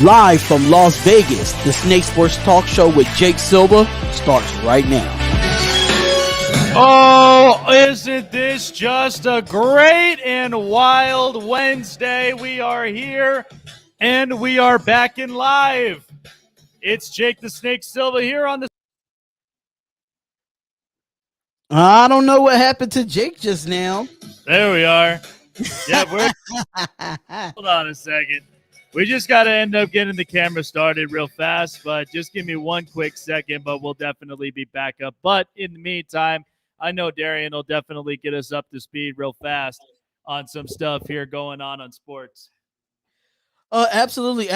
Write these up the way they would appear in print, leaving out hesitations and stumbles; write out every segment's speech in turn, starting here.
Live from Las Vegas, the Snake Sports Talk Show with Jake Silva starts right now. Oh, isn't this just a great and wild Wednesday? We are here and we are back in live. It's Jake the Snake Silva here on the... I don't know what happened to Jake just now. There we are. Yeah, hold on a second. We just got to end up getting the camera started real fast, but just give me one quick second, but we'll definitely be back up. But in the meantime, I know Darion will definitely get us up to speed real fast on some stuff here going on sports. Absolutely.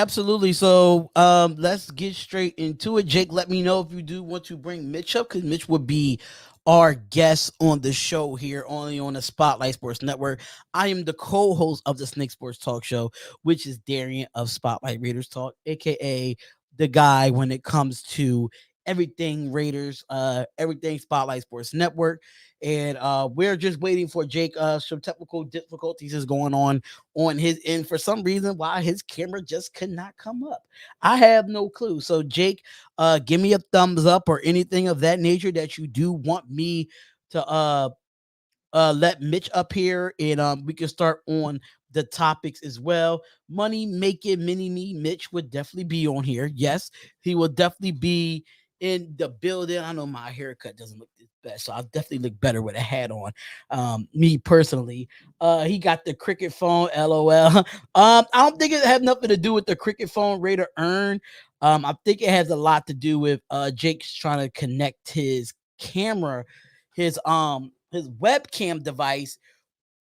So let's get straight into it. Jake, let me know if you do want to bring Mitch up, because Mitch would be our guest on the show here, only on the Spotlight Sports Network. I am the co-host of the Snake Sports Talk Show, which is Darion of Spotlight Raiders Talk, aka the guy when it comes to everything Raiders, everything Spotlight Sports Network. And we're just waiting for Jake. Some technical difficulties is going on his end for some reason, why his camera just could not come up. I have no clue. So Jake, give me a thumbs up or anything of that nature that you do want me to let Mitch up here, and we can start on the topics as well. Money making mini me Mitch would definitely be on here. Yes, he will definitely be in the building. I know my haircut doesn't look this best, so I'll definitely look better with a hat on. Me personally, he got the cricket phone. LOL. I don't think it had nothing to do with the cricket phone Raider earn. I think it has a lot to do with Jake's trying to connect his camera, his webcam device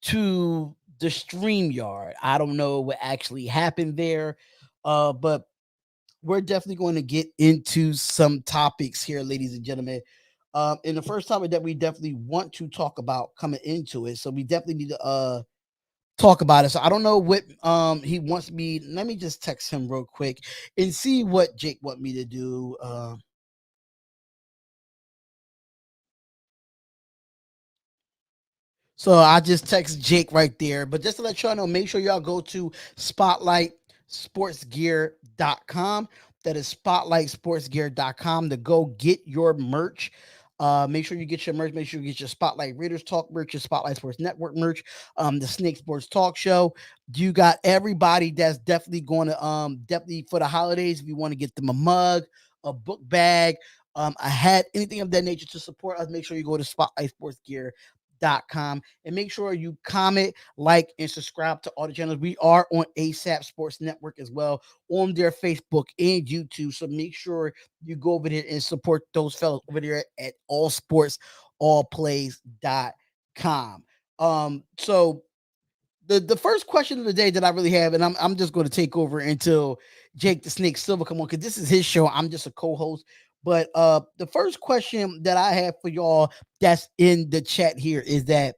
to the StreamYard. I don't know what actually happened there, but we're definitely going to get into some topics here, ladies and gentlemen. And the first topic that we definitely want to talk about coming into it, so we definitely need to talk about it. So I don't know what he wants me. Let me just text him real quick and see what Jake want me to do. So I just text Jake right there. But just to let y'all know, make sure y'all go to spotlightsportsgear.com. That is spotlightsportsgear.com to go get your merch. Make sure you get your merch. Make sure you get your Spotlight Raiders Talk merch, your Spotlight Sports Network merch, the Snake Sports Talk Show. You got everybody that's definitely going to definitely for the holidays. If you want to get them a mug, a book bag, a hat, anything of that nature to support us, make sure you go to spotlightsportsgear.com and make sure you comment, like, and subscribe to all the channels. We are on ASAP Sports Network as well, on their Facebook and YouTube. So make sure you go over there and support those fellas over there at allsportsallplays.com. So the first question of the day that I really have, and I'm just going to take over until Jake the Snake Silva come on, because this is his show. I'm just a co-host. But the first question that I have for y'all that's in the chat here is that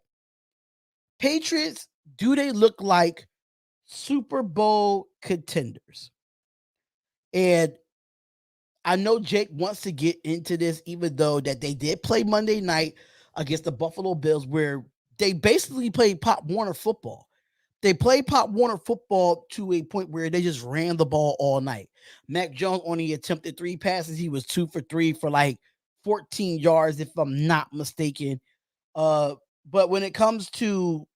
Patriots, do they look like Super Bowl contenders? And I know Jake wants to get into this, even though that they did play Monday night against the Buffalo Bills, where they basically played Pop Warner football. They played Pop Warner football to a point where they just ran the ball all night. Mac Jones only attempted 3 passes. He was 2 for 3 for like 14 yards, if I'm not mistaken. But when it comes to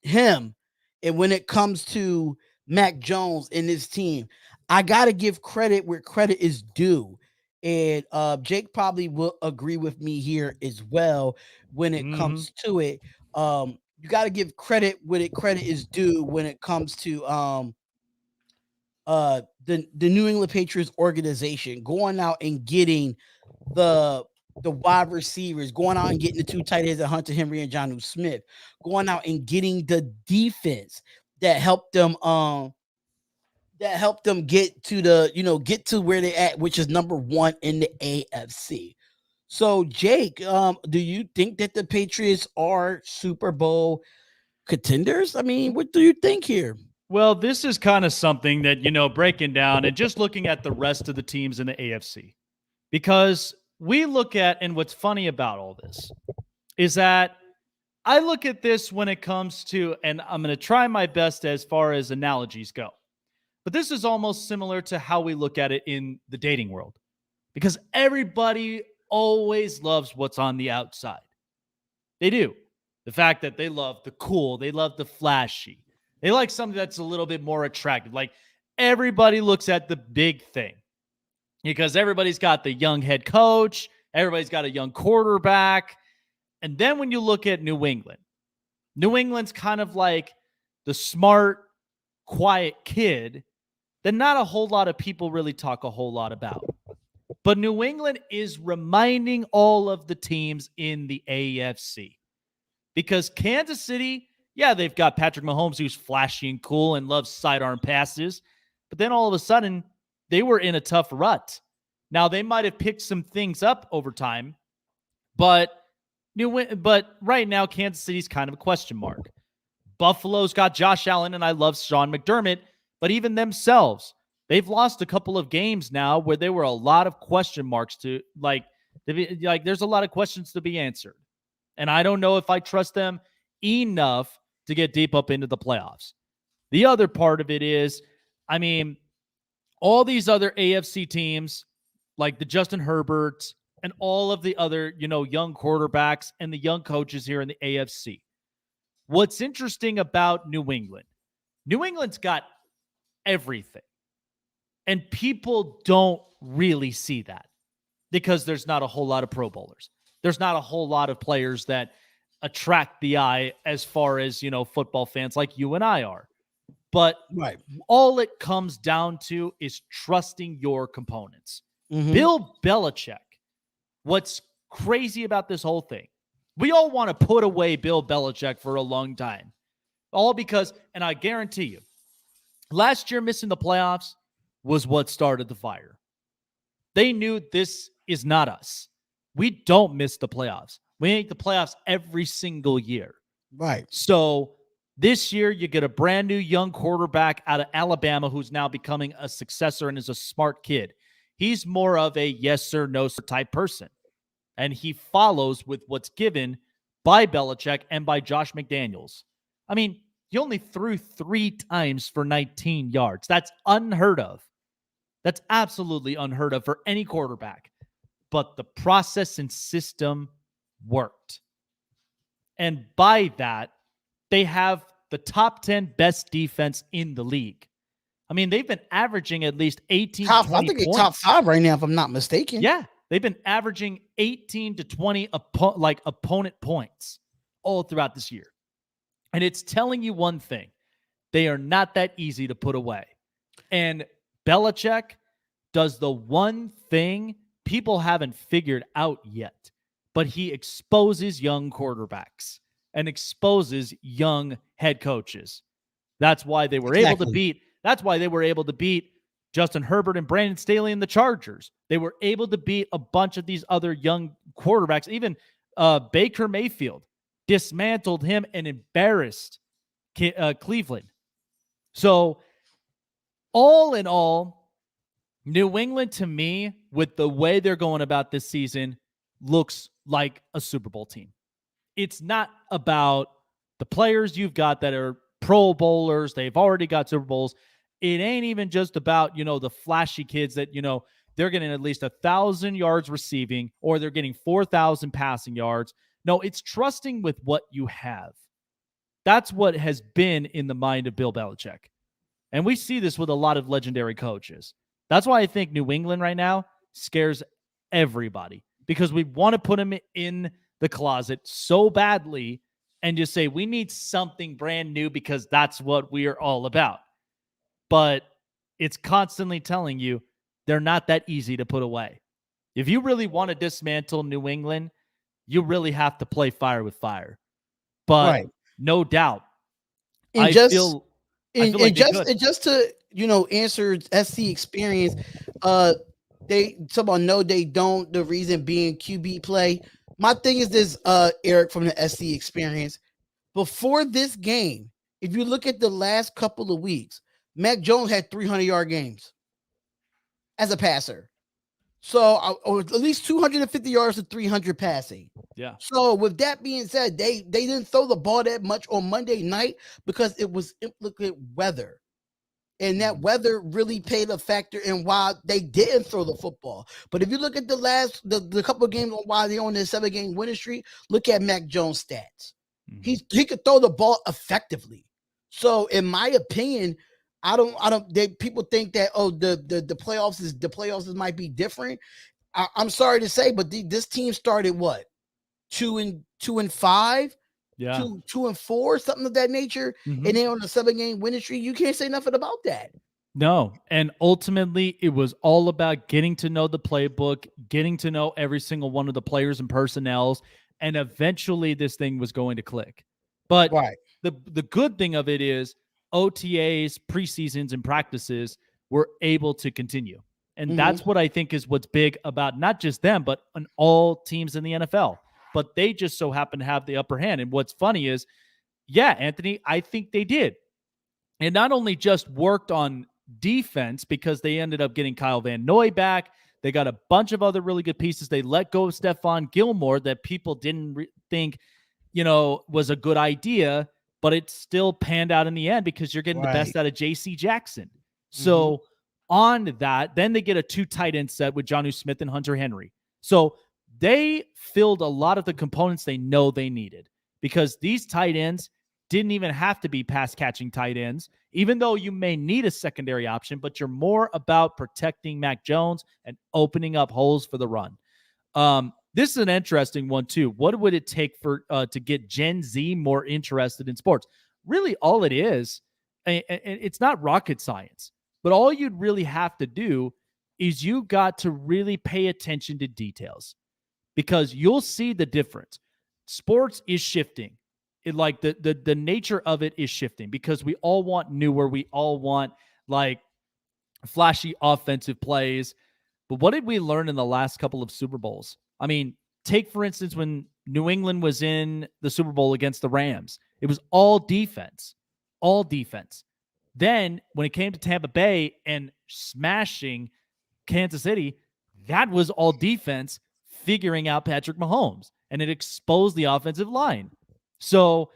him and when it comes to Mac Jones and his team, I got to give credit where credit is due. And Jake probably will agree with me here as well when it comes to it. You got to give credit where credit is due when it comes to the New England Patriots organization going out and getting the wide receivers, going out and getting the 2 tight ends of Hunter Henry and Jonnu Smith, going out and getting the defense that helped them get to get to where they at, which is number 1 in the AFC. So Jake, do you think that the Patriots are Super Bowl contenders? I mean, what do you think here? Well, this is kind of something that, breaking down and just looking at the rest of the teams in the AFC, because we look at, and what's funny about all this is that I look at this when it comes to, and I'm going to try my best as far as analogies go. But this is almost similar to how we look at it in the dating world, because everybody always loves what's on the outside. They do. The fact that they love the cool, they love the flashy. They like something that's a little bit more attractive. Like, everybody looks at the big thing because everybody's got the young head coach, everybody's got a young quarterback. And then when you look at New England's kind of like the smart, quiet kid that not a whole lot of people really talk a whole lot about. But New England is reminding all of the teams in the AFC. Because Kansas City, yeah, they've got Patrick Mahomes, who's flashy and cool and loves sidearm passes. But then all of a sudden, they were in a tough rut. Now, they might have picked some things up over time, but right now, Kansas City's kind of a question mark. Buffalo's got Josh Allen, and I love Sean McDermott, but even themselves, they've lost a couple of games now where there were a lot of question marks to, there's a lot of questions to be answered. And I don't know if I trust them enough to get deep up into the playoffs. The other part of it is, all these other AFC teams, like the Justin Herberts and all of the other, young quarterbacks and the young coaches here in the AFC. What's interesting about New England's got everything. And people don't really see that because there's not a whole lot of Pro Bowlers. There's not a whole lot of players that attract the eye as far as, football fans like you and I are. But all it comes down to is trusting your components. Mm-hmm. Bill Belichick, what's crazy about this whole thing, we all want to put away Bill Belichick for a long time. All because, and I guarantee you, last year missing the playoffs was what started the fire. They knew this is not us. We don't miss the playoffs. We make the playoffs every single year. Right. So this year, you get a brand new young quarterback out of Alabama who's now becoming a successor and is a smart kid. He's more of a yes sir, no sir type person. And he follows with what's given by Belichick and by Josh McDaniels. He only threw 3 times for 19 yards. That's unheard of. That's absolutely unheard of for any quarterback. But the process and system worked. And by that, they have the top 10 best defense in the league. They've been averaging at least 18 to 20 I think points. Top 5 right now, if I'm not mistaken. Yeah, they've been averaging 18 to 20 opponent points all throughout this year. And it's telling you one thing. They are not that easy to put away. And Belichick does the one thing people haven't figured out yet, but he exposes young quarterbacks and exposes young head coaches. That's why they were able to beat. That's why they were able to beat Justin Herbert and Brandon Staley and the Chargers. They were able to beat a bunch of these other young quarterbacks. Even Baker Mayfield dismantled him and embarrassed Cleveland. So all in all, New England, to me, with the way they're going about this season, looks like a Super Bowl team. It's not about the players you've got that are Pro Bowlers. They've already got Super Bowls. It ain't even just about, the flashy kids that, they're getting at least 1,000 yards receiving or they're getting 4,000 passing yards. No, it's trusting with what you have. That's what has been in the mind of Bill Belichick. And we see this with a lot of legendary coaches. That's why I think New England right now scares everybody, because we want to put them in the closet so badly and just say, we need something brand new because that's what we are all about. But it's constantly telling you they're not that easy to put away. If you really want to dismantle New England, you really have to play fire with fire. But no doubt, just to answer SC experience, they talk about no, they don't. The reason being QB play. My thing is this, Eric from the SC experience. Before this game, if you look at the last couple of weeks, Mac Jones had 300-yard games as a passer. So, or at least 250 yards to 300 passing. Yeah. So, with that being said, they didn't throw the ball that much on Monday night because it was implicated weather. And that weather really played a factor in why they didn't throw the football. But if you look at the couple of games why they're on this 7-game winning streak, look at Mac Jones' stats. He could throw the ball effectively. So in my opinion, people think that the playoffs might be different. I'm sorry to say, but this team started what 2-5. Yeah. 2-4, something of that nature, and then on a 7-game winning streak, you can't say nothing about that. No, and ultimately, it was all about getting to know the playbook, getting to know every single one of the players and personnels, and eventually, this thing was going to click. But the good thing of it is OTAs, preseasons, and practices were able to continue, and that's what I think is what's big about not just them, but on all teams in the NFL. But they just so happen to have the upper hand. And what's funny is, yeah, Anthony, I think they did. And not only just worked on defense because they ended up getting Kyle Van Noy back. They got a bunch of other really good pieces. They let go of Stephon Gilmore that people didn't think, was a good idea, but it still panned out in the end because you're getting the best out of J.C. Jackson. So on that, then they get a 2 tight end set with Jonnu Smith and Hunter Henry. So they filled a lot of the components they know they needed because these tight ends didn't even have to be pass-catching tight ends, even though you may need a secondary option, but you're more about protecting Mac Jones and opening up holes for the run. This is an interesting one, too. What would it take for to get Gen Z more interested in sports? Really, all it is, and it's not rocket science, but all you'd really have to do is you got to really pay attention to details. Because you'll see the difference. Sports is shifting. The nature of it is shifting because we all want newer. We all want flashy offensive plays. But what did we learn in the last couple of Super Bowls? I mean, take for instance when New England was in the Super Bowl against the Rams. It was all defense. All defense. Then when it came to Tampa Bay and smashing Kansas City, that was all defense. Figuring out Patrick Mahomes, and it exposed the offensive line. So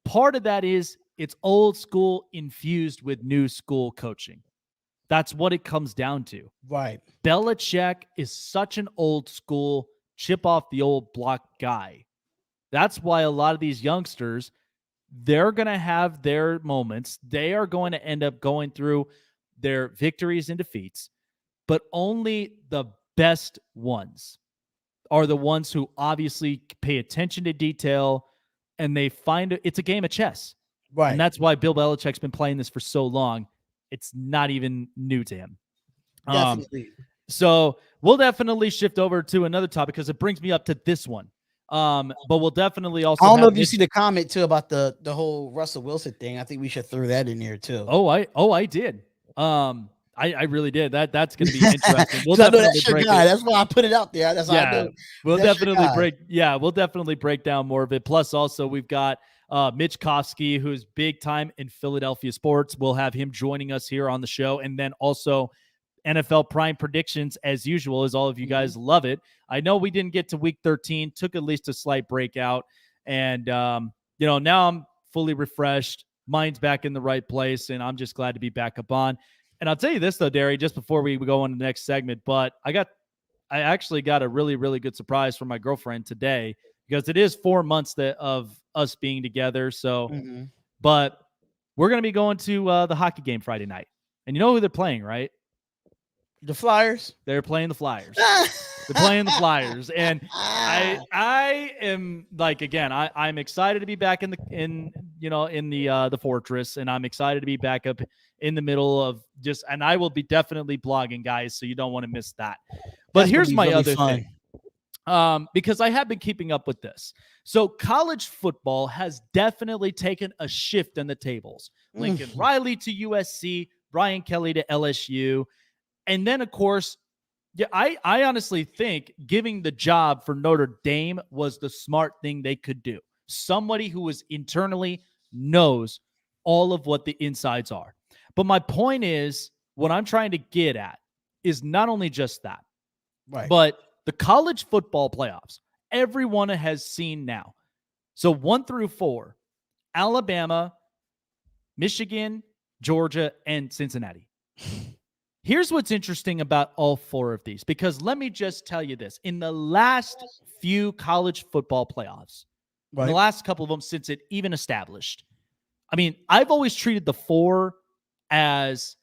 part of that is it's old school infused with new school coaching. That's what it comes down to. Right. Belichick is such an old school, chip off the old block guy. That's why a lot of these youngsters, they're going to have their moments. They are going to end up going through their victories and defeats, but only the best ones are the ones who obviously pay attention to detail and they find it's a game of chess. Right. And that's why Bill Belichick's been playing this for so long. It's not even new to him. Definitely. So we'll definitely shift over to another topic because it brings me up to this one. But we'll definitely also. I don't know if you see the comment too about the whole Russell Wilson thing. I think we should throw that in there too. I did. I really did. That's going to be interesting. We'll definitely break it. That's why I put it out there. That's why I know. We'll definitely break. Yeah, we'll definitely break down more of it. Plus, also we've got Mitch Kofsky, who's big time in Philadelphia sports. We'll have him joining us here on the show, and then also NFL Prime predictions as usual, as all of you guys love it. I know we didn't get to week 13, took at least a slight breakout, and now I'm fully refreshed. Mind's back in the right place, and I'm just glad to be back up on. And I'll tell you this, though, Derry, just before we go on to the next segment, but I actually got a really, really good surprise from my girlfriend today because it is 4 months of us being together. So, but we're going to be going to the hockey game Friday night. And you know who they're playing, right? The Flyers. They're playing the Flyers. They're playing the Flyers. And I am again, I'm excited to be back in the fortress, and I'm excited to be back up in the middle of and I will be definitely blogging, guys, so you don't want to miss that. But here's my other thing. Because I have been keeping up with this. So college football has definitely taken a shift in the tables. Lincoln Riley to USC, Brian Kelly to LSU. And then, of course, I honestly think giving the job for Notre Dame was the smart thing they could do. Somebody who is internally knows all of what the insides are. But my point is, what I'm trying to get at is not only just that, right, but the college football playoffs, everyone has seen now. So 1 through 4, Alabama, Michigan, Georgia, and Cincinnati. Here's what's interesting about all four of these, because let me just tell you this. In the last few college football playoffs, in the last couple of them since it even established, I mean, I've always treated the four as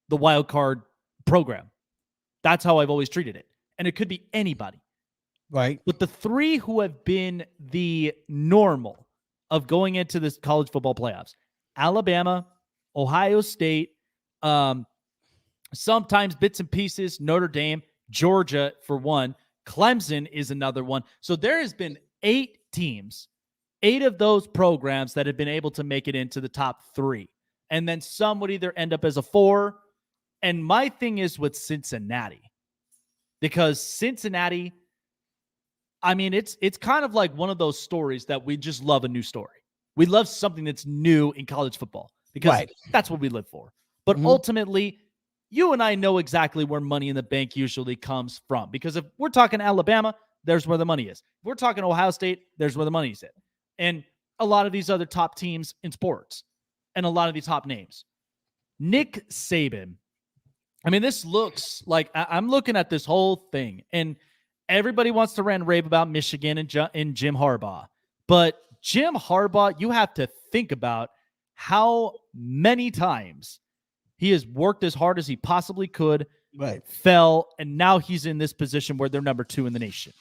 the wild card program. That's how I've always treated it. And it could be anybody. Right. But the three who have been the normal of going into this college football playoffs, Alabama, Ohio State, sometimes bits and pieces, Notre Dame, Georgia for one, Clemson is another one. So there has been 8 teams, 8 of those programs that have been able to make it into the top 3. And then some would either end up as a 4. And my thing is with Cincinnati, because Cincinnati, I mean, it's kind of like one of those stories that we just love a new story. We love something that's new in college football because that's what we live for. But ultimately, you and I know exactly where Money in the Bank usually comes from. Because if we're talking Alabama, there's where the money is. If we're talking Ohio State, there's where the money's at. And a lot of these other top teams in sports and a lot of these top names. Nick Saban. I mean, this looks like I'm looking at this whole thing, and everybody wants to rant and rave about Michigan and Jim Harbaugh. But Jim Harbaugh, you have to think about how many times he has worked as hard as he possibly could, fell, and now he's in this position where they're number 2 in the nation.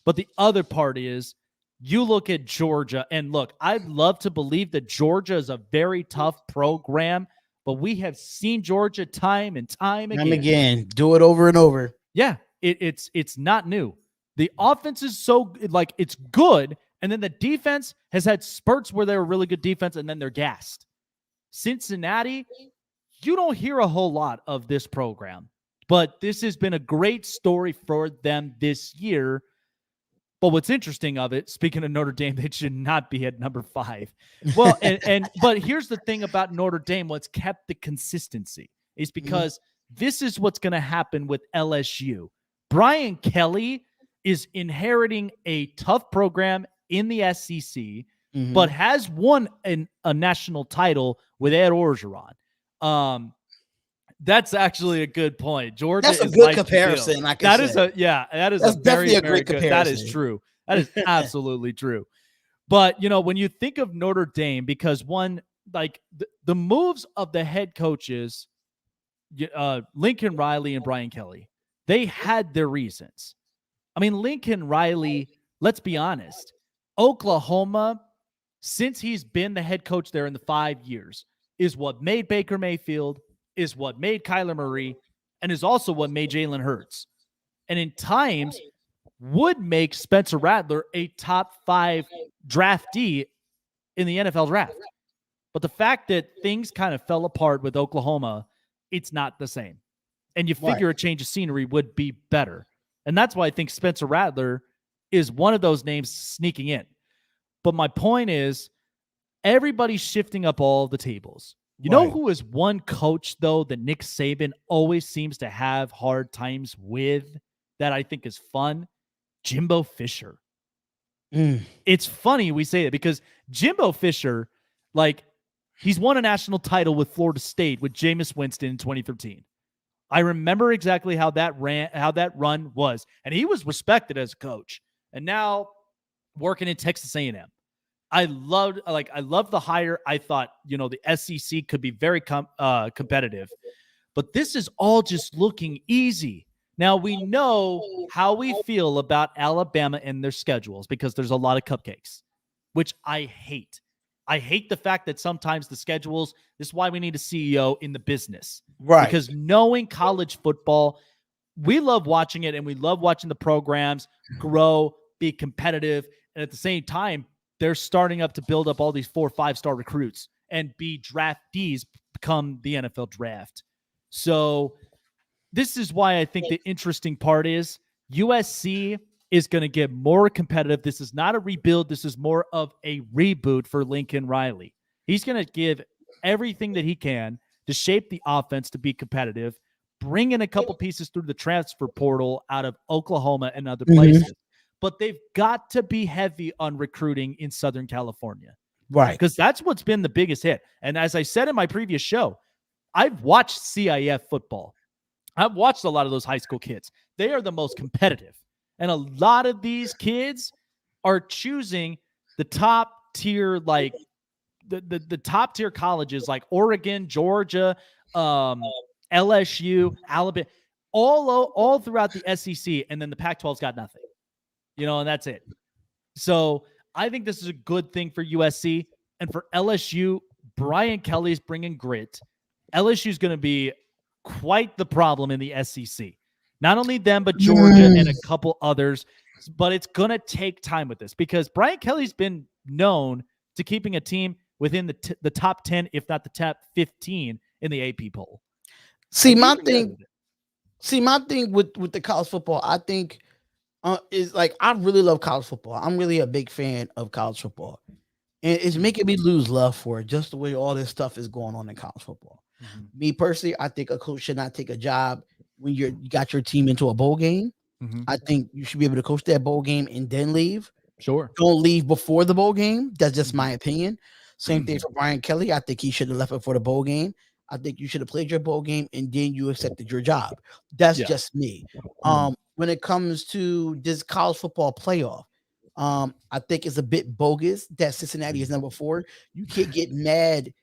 But the other part is, you look at Georgia, and look, I'd love to believe that Georgia is a very tough program, but we have seen Georgia time and time again. Do it over and over. Yeah, it's not new. The offense is so, like, it's good, and then the defense has had spurts where they're a really good defense, and then they're gassed. Cincinnati, you don't hear a whole lot of this program, but this has been a great story for them this year. But what's interesting of it, speaking of Notre Dame, they should not be at number 5. Well, but here's the thing about Notre Dame, what's kept the consistency is because this is what's going to happen with LSU. Brian Kelly is inheriting a tough program in the SEC, but has won a national title with Ed Orgeron. That's actually a good point. Georgia, that's a good comparison. That is a very, very good comparison. That is true. That is absolutely true. But, you know, when you think of Notre Dame, because one, like the moves of the head coaches, Lincoln Riley and Brian Kelly, they had their reasons. I mean, Lincoln Riley, let's be honest, Oklahoma, since he's been the head coach there in the 5 years, is what made Baker Mayfield, is what made Kyler Murray, and is also what made Jalen Hurts. And in times would make Spencer Rattler a top 5 draftee in the NFL draft. But the fact that things kind of fell apart with Oklahoma, it's not the same. And you figure a change of scenery would be better. And that's why I think Spencer Rattler is one of those names sneaking in. But my point is, everybody's shifting up all the tables. You know who is one coach, though, that Nick Saban always seems to have hard times with that I think is fun? Jimbo Fisher. It's funny we say it because Jimbo Fisher, like, he's won a national title with Florida State with Jameis Winston in 2013. I remember exactly how that run was, and he was respected as a coach. And now working in Texas A&M. I loved the hire. I thought, you know, the SEC could be very competitive, but this is all just looking easy. Now we know how we feel about Alabama and their schedules because there's a lot of cupcakes, which I hate. I hate the fact that sometimes the schedules, this is why we need a CEO in the business. Right. Because knowing college football, we love watching it and we love watching the programs grow, be competitive, and at the same time, they're starting up to build up all these 4 or 5-star recruits and be draftees come the NFL draft. So this is why I think the interesting part is USC is going to get more competitive. This is not a rebuild. This is more of a reboot for Lincoln Riley. He's going to give everything that he can to shape the offense to be competitive, bring in a couple pieces through the transfer portal out of Oklahoma and other places. But they've got to be heavy on recruiting in Southern California. Right. Because that's what's been the biggest hit. And as I said in my previous show, I've watched CIF football. I've watched a lot of those high school kids. They are the most competitive. And a lot of these kids are choosing the top tier, like the top tier colleges like Oregon, Georgia, LSU, Alabama, all throughout the SEC. And then the Pac-12's got nothing, and that's it. So I think this is a good thing for USC. And for LSU, Brian Kelly's bringing grit. LSU is going to be quite the problem in the SEC. Not only them, but Georgia and a couple others. But it's going to take time with this because Brian Kelly's been known to keeping a team within the top 10, if not the top 15 in the AP poll. See, my thing with the college football, I think is like, I really love college football. I'm really a big fan of college football. And it's making me lose love for it, just the way all this stuff is going on in college football. Mm-hmm. Me personally, I think a coach should not take a job when you got your team into a bowl game. Mm-hmm. I think you should be able to coach that bowl game and then leave. Sure. Don't leave before the bowl game. That's just my opinion. Same thing for Brian Kelly. I think he should have left before the bowl game. I think you should have played your bowl game and then you accepted your job. That's just me. When it comes to this college football playoff, I think it's a bit bogus that Cincinnati is number 4. You can't get mad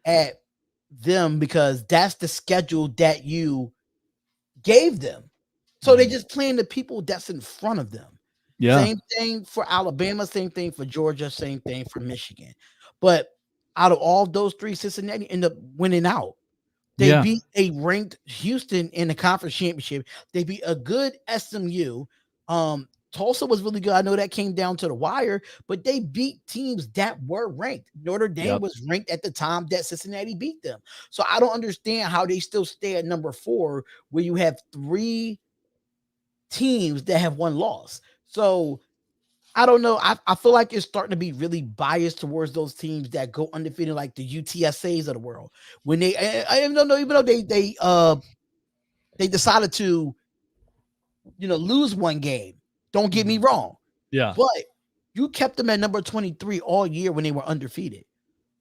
at them because that's the schedule that you gave them. So they just playing the people that's in front of them. Yeah. Same thing for Alabama, same thing for Georgia, same thing for Michigan. But out of all those 3, Cincinnati ended up winning out. They beat a ranked Houston in the conference championship. They beat a good SMU. Tulsa was really good. I know that came down to the wire, but they beat teams that were ranked. Notre Dame was ranked at the time that Cincinnati beat them. So I don't understand how they still stay at number 4 where you have 3 teams that have 1 loss. So I don't know. I feel like it's starting to be really biased towards those teams that go undefeated, like the UTSAs of the world. When they, I don't know, even though they decided to, lose 1 game. Don't get me wrong. Yeah. But you kept them at number 23 all year when they were undefeated.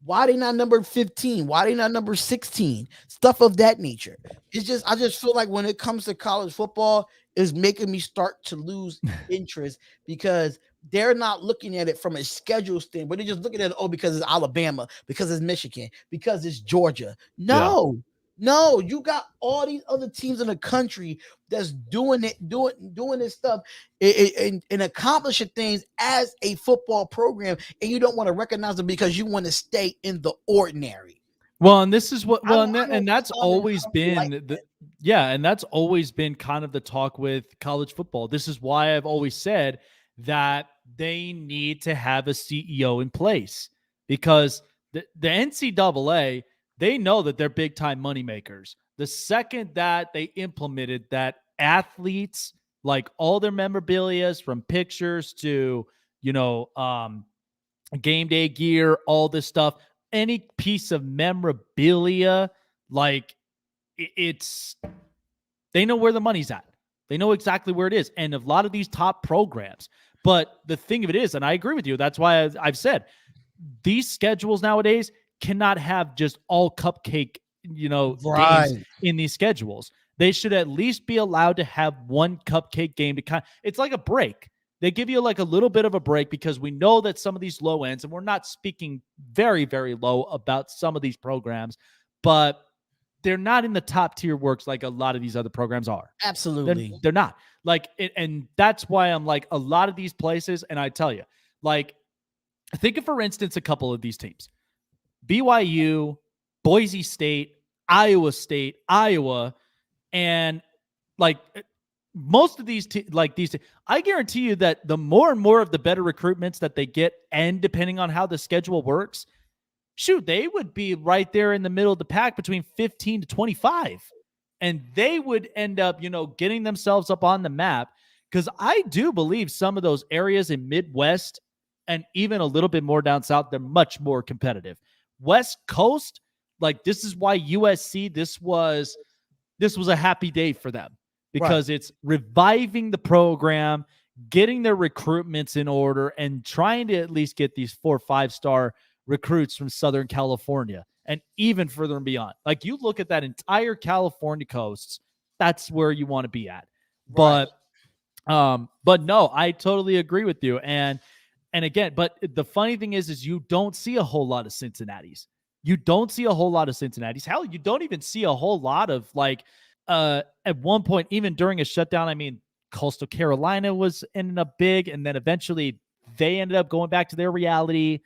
Why they not number 15? Why they not number 16? Stuff of that nature. I just feel like when it comes to college football, it's making me start to lose interest because they're not looking at it from a schedule standpoint, but they're just looking at it, because it's Alabama, because it's Michigan, because it's Georgia. No, you got all these other teams in the country that's doing this stuff and accomplishing things as a football program, and you don't want to recognize them because you want to stay in the ordinary. Well, and this is what, and that's always been and that's always been kind of the talk with college football. This is why I've always said that they need to have a CEO in place because the NCAA, they know that they're big time moneymakers. The second that they implemented that athletes, like all their memorabilia from pictures to, game day gear, all this stuff, any piece of memorabilia, like they know where the money's at. They know exactly where it is. And a lot of these top programs, but the thing of it is, and I agree with you, that's why I've said these schedules nowadays cannot have just all cupcake, games in these schedules. They should at least be allowed to have 1 cupcake game to it's like a break. They give you like a little bit of a break because we know that some of these low ends, and we're not speaking very, very low about some of these programs, but they're not in the top tier works like a lot of these other programs are. Absolutely. They're not. Like, and that's why I'm like, a lot of these places, and I tell you, like, think of, for instance, a couple of these teams. BYU, Boise State, Iowa State, Iowa, and like most of these, I guarantee you that the more and more of the better recruitments that they get, and depending on how the schedule works, shoot, they would be right there in the middle of the pack between 15 to 25. And they would end up, getting themselves up on the map. Because I do believe some of those areas in Midwest and even a little bit more down south, they're much more competitive. West Coast, like, this is why USC, this was a happy day for them. Because it's reviving the program, getting their recruitments in order, and trying to at least get these 4 or 5-star recruits from Southern California and even further and beyond. Like you look at that entire California coast, that's where you want to be at. Right. But no, I totally agree with you. And again, but the funny thing is you don't see a whole lot of Cincinnati's. You don't see a whole lot of Cincinnati's. Hell, you don't even see a whole lot of like at one point, even during a shutdown, I mean, Coastal Carolina was ending up big, and then eventually they ended up going back to their reality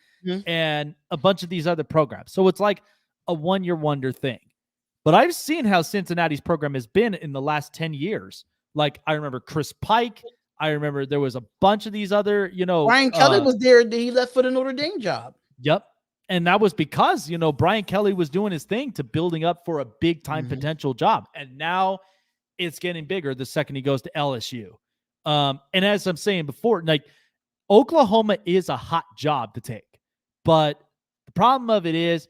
and a bunch of these other programs. So it's like a one-year wonder thing. But I've seen how Cincinnati's program has been in the last 10 years. Like I remember Chris Pike. I remember there was a bunch of these other, Brian Kelly was there. He left for the Notre Dame job. Yep. And that was because, Brian Kelly was doing his thing to building up for a big time potential job. And now it's getting bigger the second he goes to LSU. And as I'm saying before, like Oklahoma is a hot job to take. But the problem of it is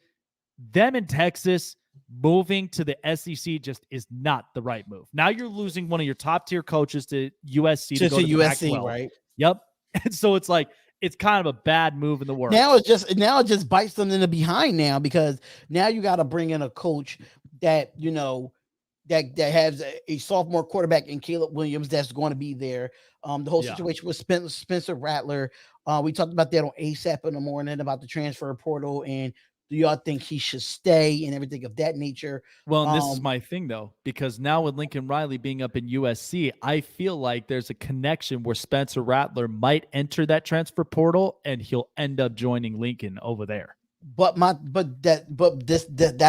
them in Texas moving to the SEC just is not the right move. Now you're losing one of your top tier coaches to USC to go to USC, Pac-12. right? Yep. And so it's like, it's kind of a bad move in the works. Now it just bites them in the behind now, because now you got to bring in a coach that, that has a sophomore quarterback in Caleb Williams that's going to be there. The whole situation with Spencer Rattler. We talked about that on ASAP in the morning about the transfer portal, and do y'all think he should stay and everything of that nature? Well, and this is my thing, though, because now with Lincoln Riley being up in USC, I feel like there's a connection where Spencer Rattler might enter that transfer portal and he'll end up joining Lincoln over there. That's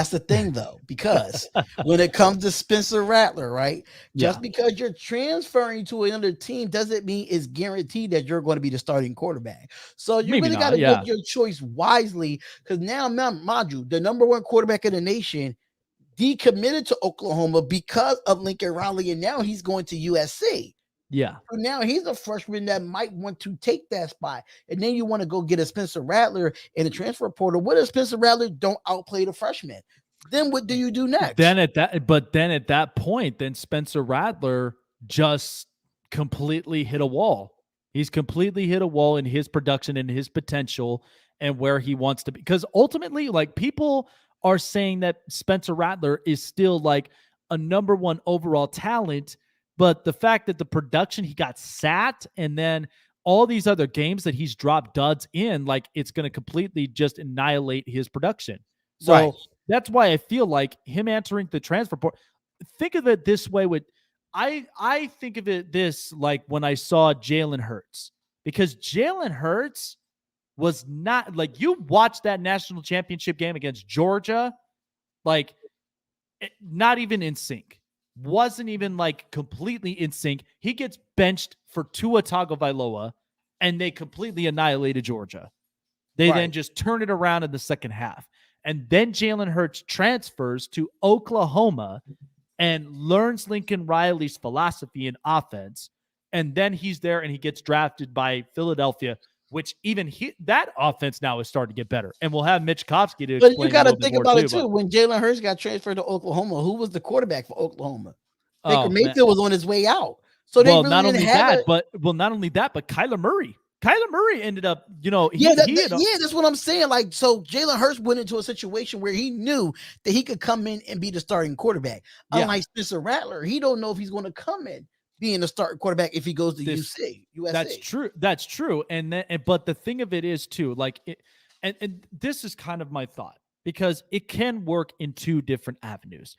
the thing, though, because when it comes to Spencer Rattler, right? Just because you're transferring to another team doesn't mean it's guaranteed that you're going to be the starting quarterback. So you really got to make your choice wisely, because now, mind you, the number one quarterback in the nation decommitted to Oklahoma because of Lincoln Riley, and now he's going to USC. Yeah. So now he's a freshman that might want to take that spot. And then you want to go get a Spencer Rattler in the transfer portal. What if Spencer Rattler don't outplay the freshman? Then what do you do next? Then at that point, then Spencer Rattler just completely hit a wall. He's completely hit a wall in his production and his potential and where he wants to be. Because ultimately, like, people are saying that Spencer Rattler is still like a number one overall talent. But the fact that the production, he got sat, and then all these other games that he's dropped duds in, like, it's going to completely just annihilate his production. So that's why I feel like him entering the transfer portal. Think of it this way: I think of it this like when I saw Jalen Hurts, because Jalen Hurts was not like, you watched that national championship game against Georgia, like not even in sync. Wasn't even like completely in sync. He gets benched for Tua Tagovailoa, and they completely annihilated Georgia. They then just turn it around in the second half. And then Jalen Hurts transfers to Oklahoma and learns Lincoln Riley's philosophy in offense. And then he's there and he gets drafted by Philadelphia, which even that offense now is starting to get better. And we'll have Mitch Kofsky to explain. But you got to think about it too. When Jalen Hurts got transferred to Oklahoma, who was the quarterback for Oklahoma? Baker Mayfield was on his way out. So they really not only that, but Kyler Murray. Kyler Murray ended up, that's what I'm saying. Like, so Jalen Hurts went into a situation where he knew that he could come in and be the starting quarterback. Unlike Spencer Rattler, he don't know if he's going to come in being the starting quarterback if he goes to USC. That's true. But the thing of it is too, like, and this is kind of my thought, because it can work in two different avenues.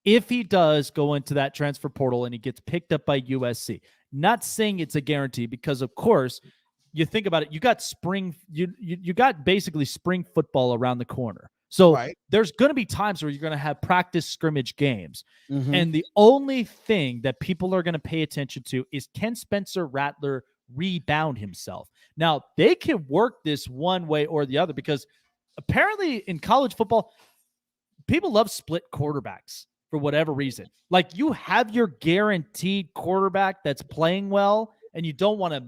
If he does go into that transfer portal and he gets picked up by USC, not saying it's a guarantee, because of course, you think about it, you got you got basically spring football around the corner. So there's going to be times where you're going to have practice scrimmage games. And the only thing that people are going to pay attention to is, can Spencer Rattler rebound himself? Now, they can work this one way or the other, because apparently in college football, people love split quarterbacks for whatever reason. Like, you have your guaranteed quarterback that's playing well, and you don't want to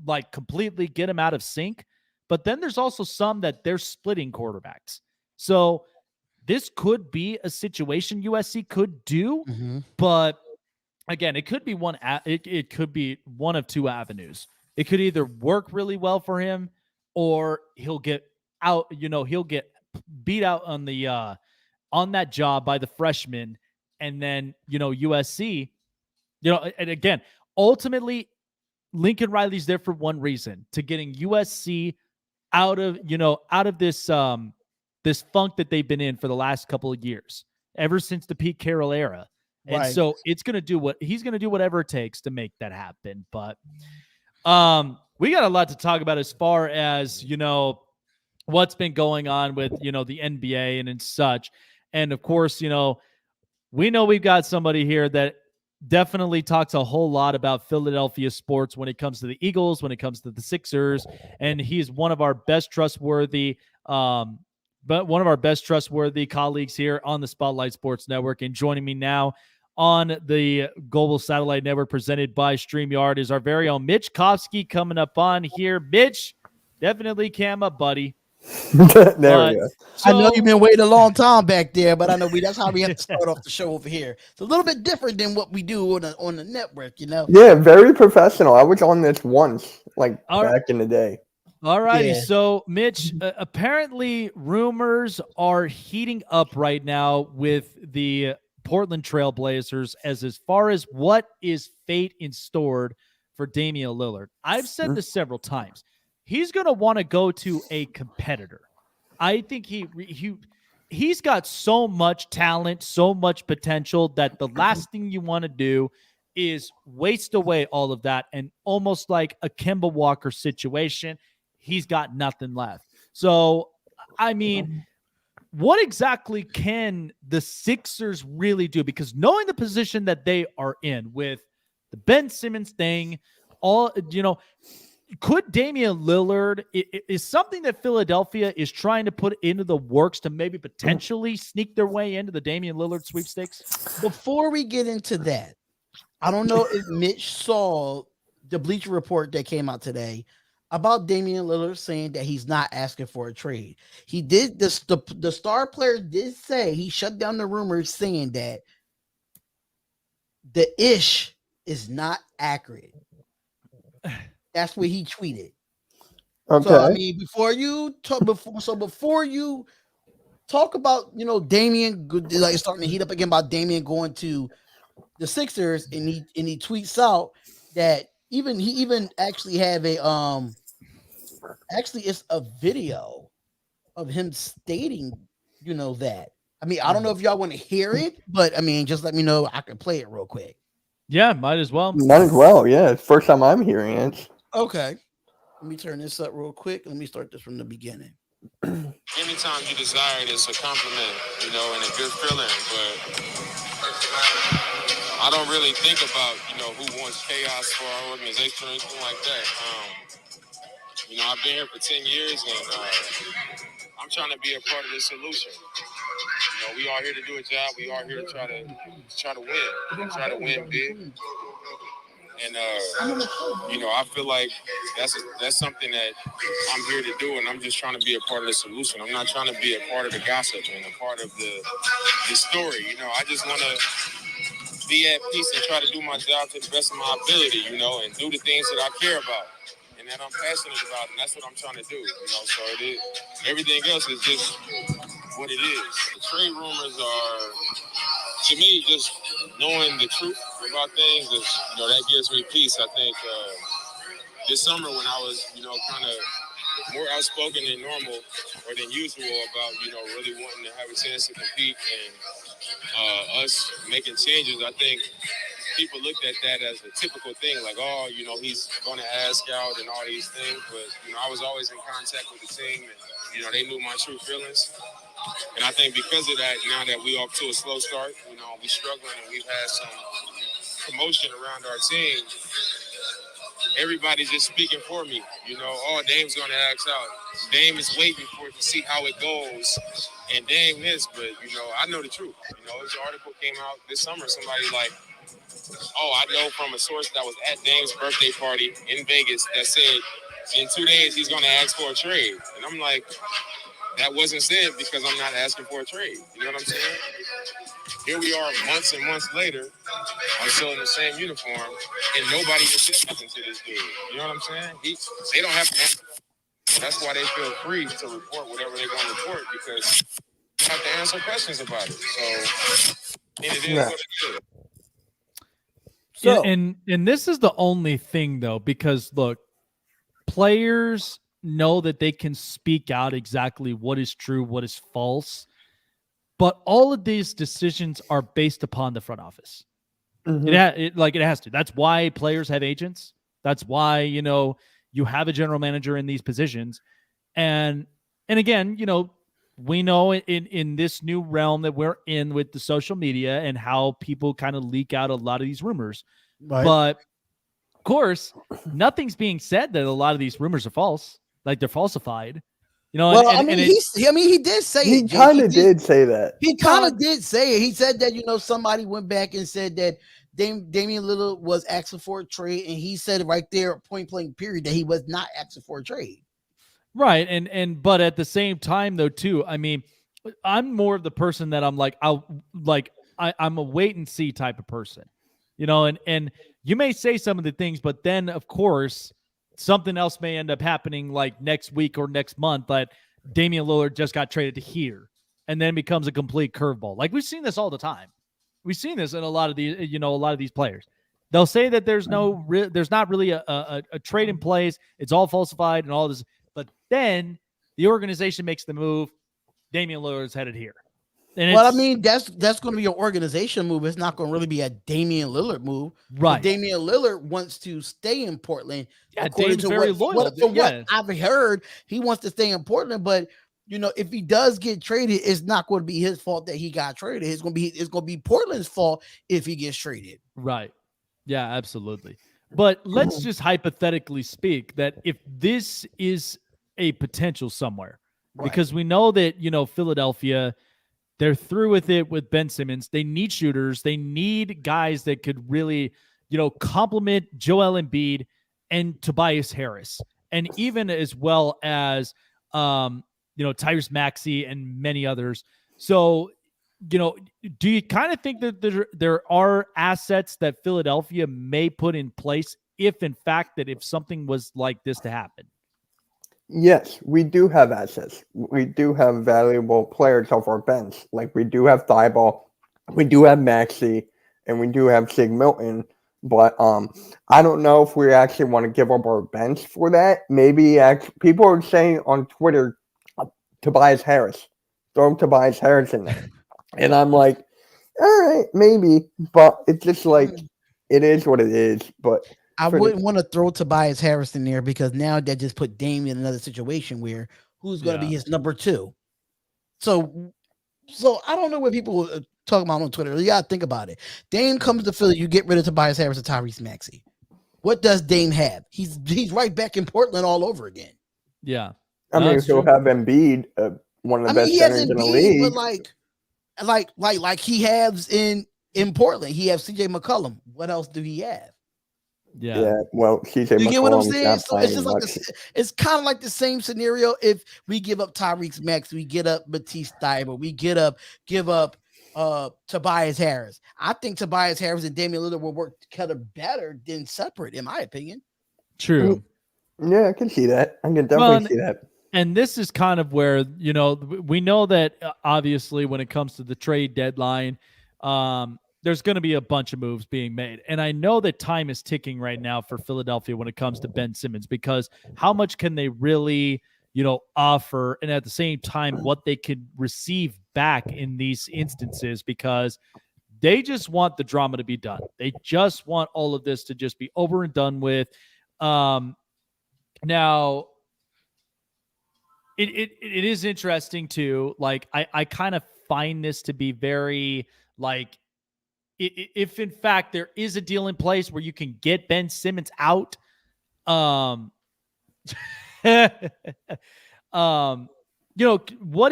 like completely get him out of sync. But then there's also some that they're splitting quarterbacks. So this could be a situation USC could do, but again, it could be it could be one of two avenues. It could either work really well for him, or he'll get out, he'll get beat out on that job by the freshman, and then USC, and again, ultimately Lincoln Riley's there for one reason, to getting USC out of this funk that they've been in for the last couple of years, ever since the Pete Carroll era. And Right. so he's going to do whatever it takes to make that happen. But we got a lot to talk about as far as, what's been going on with, the NBA and such. And of course, we know we've got somebody here that definitely talks a whole lot about Philadelphia sports when it comes to the Eagles, when it comes to the Sixers, and he's one of our best trustworthy colleagues here on the Spotlight Sports Network. And joining me now on the Global Satellite Network presented by StreamYard is our very own Mitch Kofsky coming up on here. Mitch, definitely cam up, buddy. There we go. I know you've been waiting a long time back there, but I know that's how we have to start off the show over here. It's a little bit different than what we do on the network, Yeah, very professional. I was on this once, back in the day. All righty. Yeah. So, Mitch, apparently rumors are heating up right now with the Portland Trail Blazers as far as what is fate in store for Damian Lillard. I've said this several times. He's going to want to go to a competitor. I think he's got so much talent, so much potential that the last thing you want to do is waste away all of that, and almost like a Kemba Walker situation, he's got nothing left. So, I mean, what exactly can the Sixers really do? Because knowing the position that they are in with the Ben Simmons thing, could Damian Lillard is something that Philadelphia is trying to put into the works to maybe potentially sneak their way into the Damian Lillard sweepstakes? Before we get into that, I don't know if Mitch saw the Bleacher Report that came out today about Damian Lillard saying that he's not asking for a trade. He did this. The star player did say he shut down the rumors saying that the ish is not accurate. That's what he tweeted. Okay. So I mean, before you talk about Damian, like starting to heat up again about Damian going to the Sixers, and he tweets out that he even actually have it's a video of him stating that. I mean, I don't know if y'all want to hear it, but I mean, just let me know. I can play it real quick. Yeah, might as well. Might as well, yeah. It's the first time I'm hearing it. Okay. Let me turn this up real quick. Let me start this from the beginning. Anytime you desire it, it's a compliment, and a good feeling. But I don't really think about, who wants chaos for our organization or anything like that. I've been here for 10 years, and I'm trying to be a part of the solution. We are here to do a job. We are here to try to win, try to win big. And I feel like that's something that I'm here to do, and I'm just trying to be a part of the solution. I'm not trying to be a part of the gossip and a part of the story. I just want to be at peace and try to do my job to the best of my ability, and do the things that I care about and that I'm passionate about, and that's what I'm trying to do. So everything else is just what it is. The trade rumors are, to me, just knowing the truth about things, that gives me peace. I think this summer when I was, kind of more outspoken than normal or than usual about, really wanting to have a chance to compete and us making changes, I think people looked at that as a typical thing, like, he's going to ask out and all these things. But, I was always in contact with the team, and, they knew my true feelings. And I think because of that, now that we off to a slow start, we struggling and we've had some commotion around our team, everybody's just speaking for me. Dame's going to ask out. Dame is waiting to see how it goes. And Dame this, but, I know the truth. This article came out this summer, somebody like, I know from a source that was at Dame's birthday party in Vegas that said in 2 days he's going to ask for a trade. And I'm like, that wasn't said because I'm not asking for a trade. You know what I'm saying? Here we are months and months later. I'm still in the same uniform, and nobody has said nothing to this dude. You know what I'm saying? They don't have to. That's why they feel free to report whatever they want to report, because you have to answer questions about it. So it is what it is. So, and this is the only thing though, because look, players know that they can speak out exactly what is true, what is false, but all of these decisions are based upon the front office. Mm-hmm. It has to. That's why players have agents. That's why, you have a general manager in these positions. And again, we know in this new realm that we're in with the social media and how people kind of leak out a lot of these rumors. Right. But of course, nothing's being said that a lot of these rumors are false, like they're falsified. Well, he did say he it. Kind of did say that. He kind of did say it. He said that somebody went back and said that Damian Lillard was asking for a trade, and he said right there, point blank period, that he was not asking for a trade. Right, but at the same time, though, too, I mean, I'm more of the person that I'm like, I'm a wait and see type of person, and you may say some of the things, but then of course something else may end up happening like next week or next month that Damian Lillard just got traded to here and then becomes a complete curveball. Like we've seen this all the time. We've seen this in a lot of these players. They'll say that there's not really a trade in place. It's all falsified and all this. But then the organization makes the move. Damian Lillard is headed here. And that's going to be an organization move. It's not going to really be a Damian Lillard move. Right. Damian Lillard wants to stay in Portland. Yeah, Dame's very loyal. What I've heard, he wants to stay in Portland. But if he does get traded, it's not going to be his fault that he got traded. It's going to be Portland's fault if he gets traded. Right. Yeah, absolutely. But let's just hypothetically speak that if this is a potential somewhere, right, because we know that, Philadelphia, they're through with it with Ben Simmons. They need shooters. They need guys that could really, complement Joel Embiid and Tobias Harris. And even as well as, Tyrese Maxey and many others. So, do you kind of think that there are assets that Philadelphia may put in place if something was like this to happen? Yes, we do have assets. We do have valuable players off our bench. Like we do have Thibault, we do have Maxey, and we do have Sig Milton. But I don't know if we actually want to give up our bench for that. Maybe people are saying on Twitter, Tobias Harris, throw Tobias Harris in there. And I'm like, all right, maybe. But it's just like, it is what it is. But I wouldn't want to throw Tobias Harris in there because now that just put Dame in another situation where who's going to be his number two. So I don't know what people are talking about on Twitter. You got to think about it. Dame comes to Philly, you get rid of Tobias Harris and Tyrese Maxey. What does Dame have? He's right back in Portland all over again. Yeah. I mean, he'll have Embiid, one of the best centers in the league. But like he has in Portland. He has CJ McCollum. What else do he have? Yeah. Well, CJ McCollum. You get what I'm saying? So it's just like it's kind of like the same scenario. If we give up Tyrese Maxey, we get up Matisse Thybulle, we give up Tobias Harris. I think Tobias Harris and Damian Lillard will work together better than separate, in my opinion. True. Yeah, I can see that. I can definitely see that. And this is kind of where, we know that obviously when it comes to the trade deadline, there's going to be a bunch of moves being made. And I know that time is ticking right now for Philadelphia when it comes to Ben Simmons, because how much can they really, offer, and at the same time, what they could receive back in these instances, because they just want the drama to be done. They just want all of this to just be over and done with. Now, it is interesting too. Like I kind of find this to be very like, if in fact there is a deal in place where you can get Ben Simmons out, what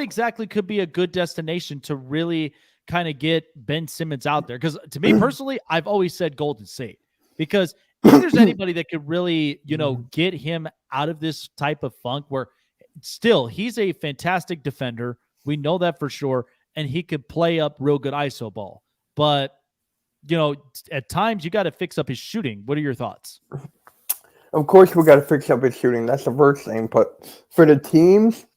exactly could be a good destination to really kind of get Ben Simmons out there? Because to me personally, I've always said Golden State, because if there's anybody that could really, get him out of this type of funk where still he's a fantastic defender. We know that for sure. And he could play up real good ISO ball, but at times you got to fix up his shooting. What are your thoughts? Of course, we got to fix up his shooting. That's the first thing. But for the teams,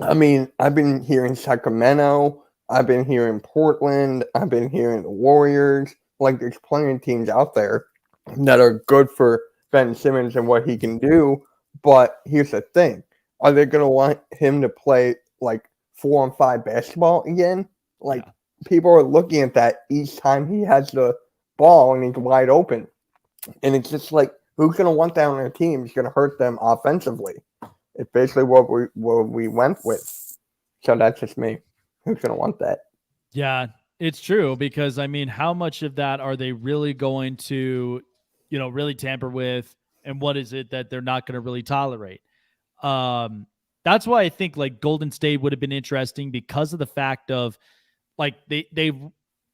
I mean, I've been hearing Sacramento. I've been hearing Portland. I've been hearing the Warriors. Like, there's plenty of teams out there that are good for Ben Simmons and what he can do. But here's the thing. Are they going to want him to play, like, 4-on-5 basketball again? Like, people are looking at that each time he has the ball and he's wide open. And it's just like, who's going to want that on their team? It's going to hurt them offensively. It's basically what we went with. So that's just me. Who's going to want that? Yeah, it's true because, I mean, how much of that are they really going to, really tamper with? And what is it that they're not going to really tolerate? That's why I think like Golden State would have been interesting because of the fact of like they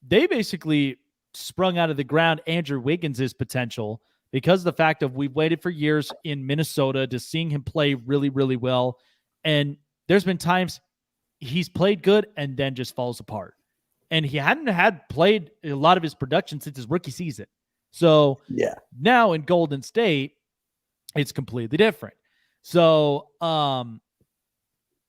basically sprung out of the ground Andrew Wiggins' potential because of the fact of we've waited for years in Minnesota to seeing him play really, really well. And there's been times he's played good and then just falls apart. And he hadn't played a lot of his production since his rookie season. So now in Golden State, it's completely different. So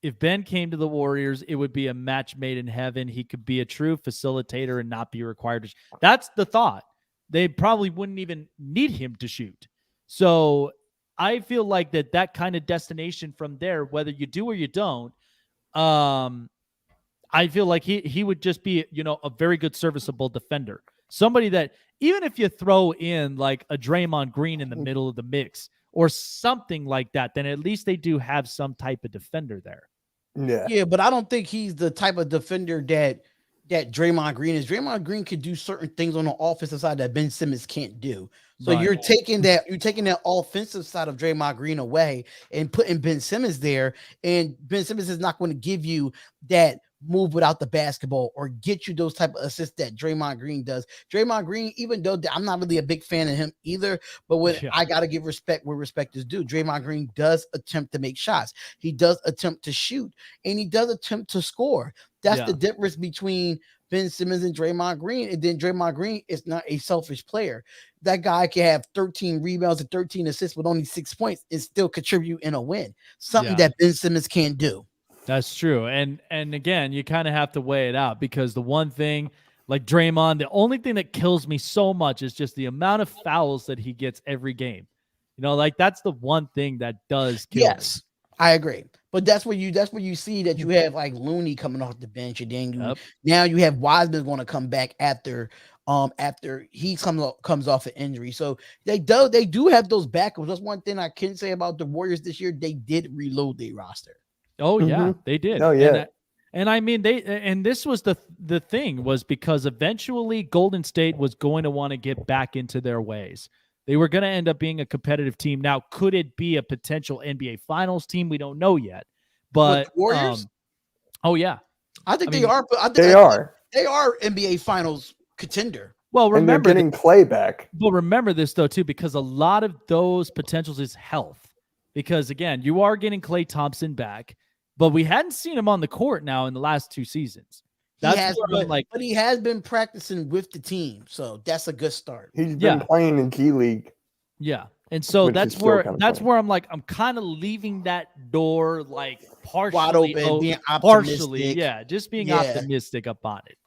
if Ben came to the Warriors, it would be a match made in heaven. He could be a true facilitator and not be required to. That's the thought. They probably wouldn't even need him to shoot. So I feel like that kind of destination from there, whether you do or you don't, I feel like he would just be, a very good serviceable defender. Somebody that even if you throw in like a Draymond Green in the middle of the mix or something like that, then at least they do have some type of defender there. Yeah, but I don't think he's the type of defender that Draymond Green is. Draymond Green could do certain things on the offensive side that Ben Simmons can't do. So you're taking that offensive side of Draymond Green away and putting Ben Simmons there, and Ben Simmons is not going to give you that move without the basketball or get you those type of assists that Draymond Green does. Draymond Green, even though I'm not really a big fan of him either, but I got to give respect where respect is due. Draymond Green does attempt to make shots. He does attempt to shoot, and he does attempt to score. That's the difference between Ben Simmons and Draymond Green. And then Draymond Green is not a selfish player. That guy can have 13 rebounds and 13 assists with only 6 points and still contribute in a win. Something that Ben Simmons can't do. That's true. And again, you kind of have to weigh it out because the one thing like Draymond, the only thing that kills me so much is just the amount of fouls that he gets every game. Like that's the one thing that does kill me. I agree. But that's where you see that you have like Looney coming off the bench, and then now you have Wiseman going to come back after he comes off an injury. So they do have those backups. That's one thing I can say about the Warriors this year. They did reload their roster. Oh yeah, they did. Oh yeah. And I mean this was the thing was because eventually Golden State was going to want to get back into their ways. They were going to end up being a competitive team. Now, could it be a potential NBA Finals team? We don't know yet. But Warriors? Oh yeah. I think they are. They are NBA Finals contender. Well, remember, and they're getting Clay back. Well, remember this though too, because a lot of those potentials is health. Because again, you are getting Klay Thompson back, but we hadn't seen him on the court now in the last 2 seasons. But he has been practicing with the team, so that's a good start. He's been playing in G League. Yeah, and so that's where I'm like, I'm kind of leaving that door like partially wide open, being partially, just being optimistic about it.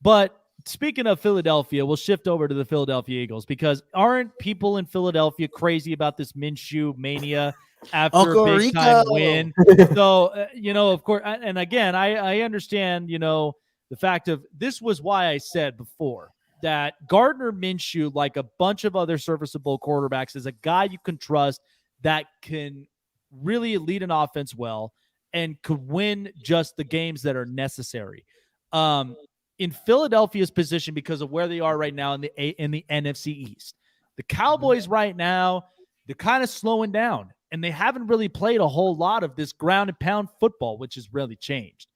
But speaking of Philadelphia, we'll shift over to the Philadelphia Eagles because aren't people in Philadelphia crazy about this Minshew mania? After Uncle a big time win. So, of course, and again, I understand, the fact of this was why I said before that Gardner Minshew, like a bunch of other serviceable quarterbacks, is a guy you can trust that can really lead an offense well and could win just the games that are necessary. In Philadelphia's position, because of where they are right now in the NFC East, the Cowboys right now, they're kind of slowing down. And they haven't really played a whole lot of this ground and pound football, which has really changed.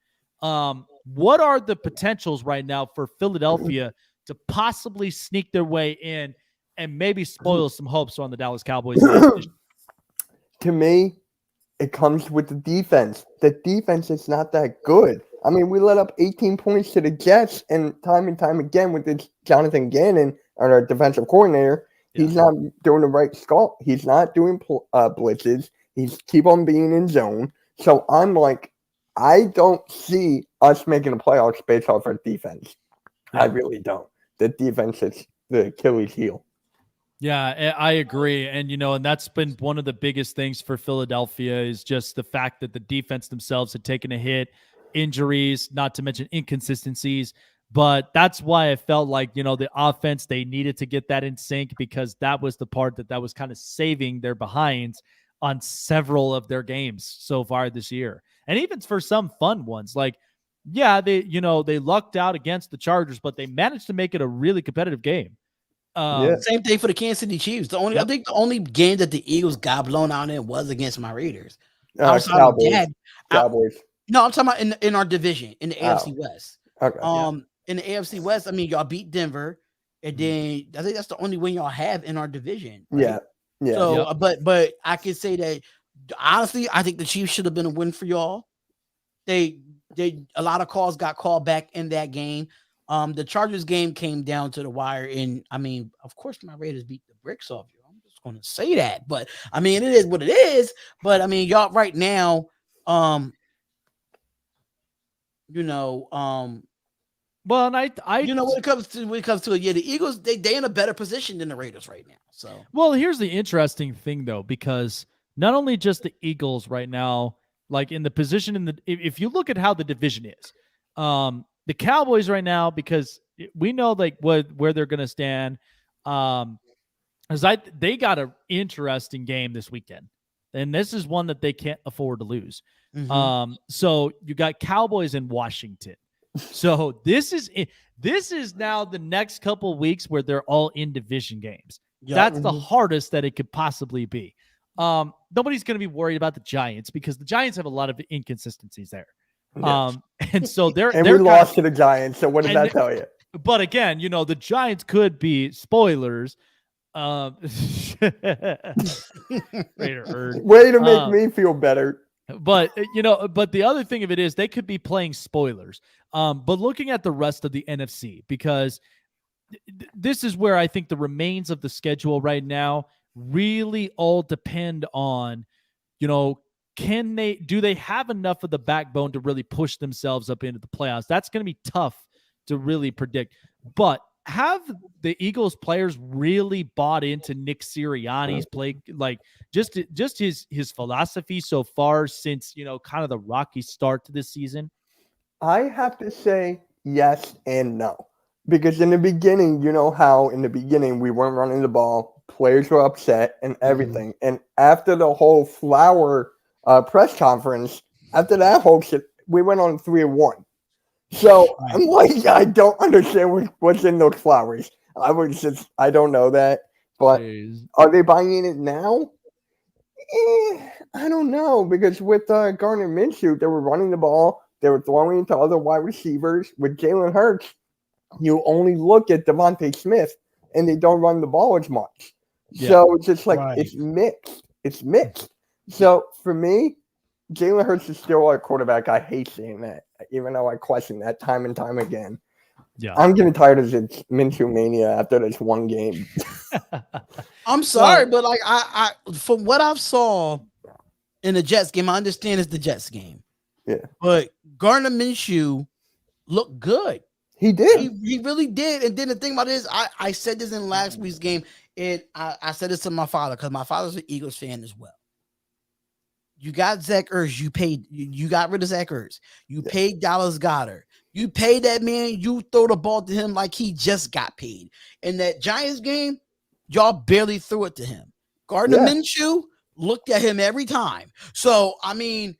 What are the potentials right now for Philadelphia to possibly sneak their way in and maybe spoil some hopes on the Dallas Cowboys? To me, it comes with the defense. The defense is not that good. I mean, we let up 18 points to the Jets, and time again with this Jonathan Gannon, our defensive coordinator, He's not doing the right sculpt. He's not doing blitzes. He's keep on being in zone. So I'm like, I don't see us making the playoffs based off our defense. I really don't. The defense is the Achilles heel. Yeah, I agree. And, and that's been one of the biggest things for Philadelphia is just the fact that the defense themselves had taken a hit, injuries, not to mention inconsistencies. But that's why I felt like, the offense, they needed to get that in sync because that was the part that was kind of saving their behinds on several of their games so far this year. And even for some fun ones, like, they lucked out against the Chargers, but they managed to make it a really competitive game. Same thing for the Kansas City Chiefs. I think the only game that the Eagles got blown out in was against my Raiders. Cowboys. No, I'm talking about in our division in the AFC West. Okay. In the AFC West, I mean, y'all beat Denver, and then I think that's the only win y'all have in our division. Right? Yeah. So, but I can say that honestly, I think the Chiefs should have been a win for y'all. They a lot of calls got called back in that game. The Chargers game came down to the wire, and I mean, of course, my Raiders beat the bricks off you. I'm just going to say that, but I mean, it is what it is. But I mean, y'all right now, well, and I when it comes to it, the Eagles they in a better position than the Raiders right now. So, well, here's the interesting thing though, because not only just the Eagles right now, like in the position if you look at how the division is, the Cowboys right now, because we know like where they're going to stand, they got an interesting game this weekend, and this is one that they can't afford to lose. Mm-hmm. So you got Cowboys in Washington. So this is now the next couple of weeks where they're all in division games. Yep. That's the hardest that it could possibly be. Nobody's going to be worried about the Giants because the Giants have a lot of inconsistencies there. Yes. And so they're we lost to the Giants. So what does that tell you? But again, the Giants could be spoilers. Way to make me feel better. But but the other thing of it is they could be playing spoilers. But looking at the rest of the NFC, because this is where I think the remains of the schedule right now really all depend on, do they have enough of the backbone to really push themselves up into the playoffs? That's going to be tough to really predict. But have the Eagles players really bought into Nick Sirianni's play, like just his philosophy so far since, kind of the rocky start to this season? I have to say yes and no. Because in the beginning, how in the beginning we weren't running the ball, players were upset and everything. And after the whole Flower press conference, after that whole shit, we went on 3-1. So I'm like, I don't understand what's in those flowers. I don't know that. But are they buying it now? I don't know. Because with Gardner Minshew, they were running the ball. They were throwing to other wide receivers. With Jalen Hurts, you only look at Devontae Smith, and they don't run the ball as much. Yeah. So it's just like it's mixed. It's mixed. So for me, Jalen Hurts is still our quarterback. I hate saying that, even though I question that time and time again. Yeah, I'm getting tired of this Minshew mania after this one game. I'm sorry, but like I from what I've saw in the Jets game, I understand it's the Jets game. Yeah, but Gardner Minshew looked good. He did. He really did. And then the thing about it is, I said this in last week's game, and I said this to my father because my father's an Eagles fan as well. You got Zach Ertz. You got rid of Zach Ertz. You paid Dallas Goedert. You paid that man. You throw the ball to him like he just got paid. In that Giants game, y'all barely threw it to him. Gardner Minshew looked at him every time. So, I mean,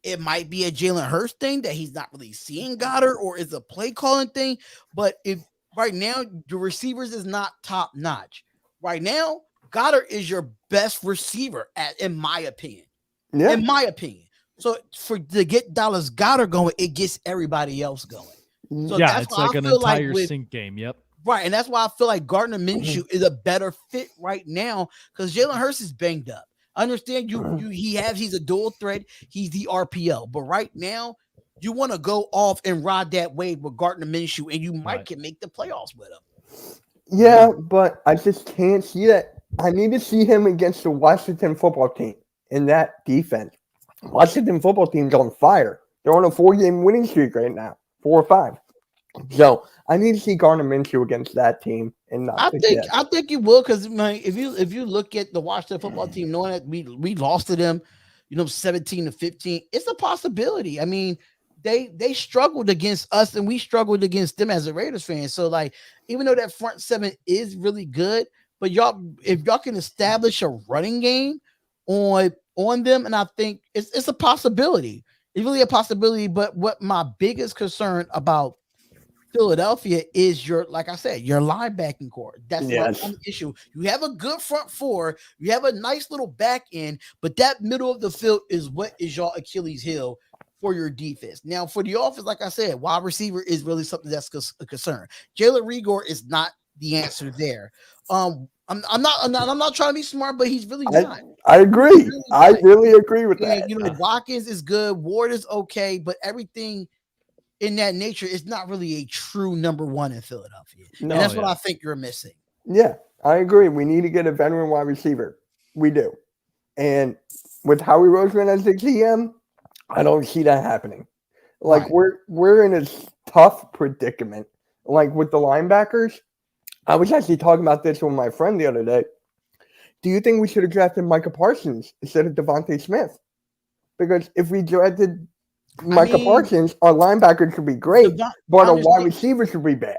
it might be a Jalen Hurts thing that he's not really seeing Goddard, or is a play calling thing. But if right now the receivers is not top notch, right now Goddard is your best receiver, in my opinion. Yeah. In my opinion. So to get Dallas Goedert going, it gets everybody else going. So that's it's like an entire sync game. Yep. Right. And that's why I feel like Gardner Minshew is a better fit right now because Jalen Hurts is banged up. I understand he's a dual threat. He's the RPO. But right now, you want to go off and ride that wave with Gardner Minshew, and you can make the playoffs with him. Yeah, but I just can't see that. I need to see him against the Washington football team in that defense. Washington football team's on fire. They're on a 4-game winning streak right now, 4 or 5. So I need to see Gardner Minshew against that team and not the Jets. I think you will, because if you look at the Washington football team, knowing that we lost to them, 17-15, it's a possibility. I mean, they struggled against us and we struggled against them as a Raiders fan. So like, even though that front seven is really good, but if y'all can establish a running game on them, and I think it's a possibility. It's really a possibility. But what my biggest concern about Philadelphia is like I said, your linebacking core. That's my only issue. You have a good front four, you have a nice little back end, but that middle of the field is what is your Achilles heel for your defense. Now, for the offense, like I said, wide receiver is really something that's a concern. Jalen Reagor is not the answer there. I'm not trying to be smart, but he's really not. I agree. Really I really agree with that. Watkins is good. Ward is okay, but everything in that nature is not really a true number one in Philadelphia. And that's what I think you're missing. Yeah, I agree. We need to get a veteran wide receiver. We do. And with Howie Roseman as the GM, I don't see that happening. Like we're in a tough predicament. Like with the linebackers, I was actually talking about this with my friend the other day. Do you think we should have drafted Micah Parsons instead of Devontae Smith? Because if we drafted Micah Parsons, our linebackers should be great, but our wide receivers should be bad.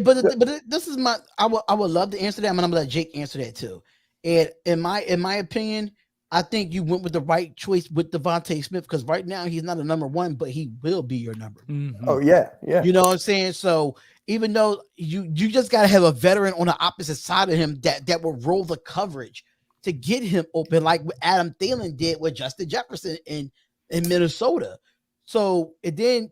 But this is I would love to answer that. I'm gonna let Jake answer that too. And in my opinion, I think you went with the right choice with Devontae Smith, because right now he's not a number one, but he will be your number. Mm-hmm. Oh yeah. You know what I'm saying? So even though you just gotta have a veteran on the opposite side of him that will roll the coverage to get him open, like what Adam Thielen did with Justin Jefferson in Minnesota. So and then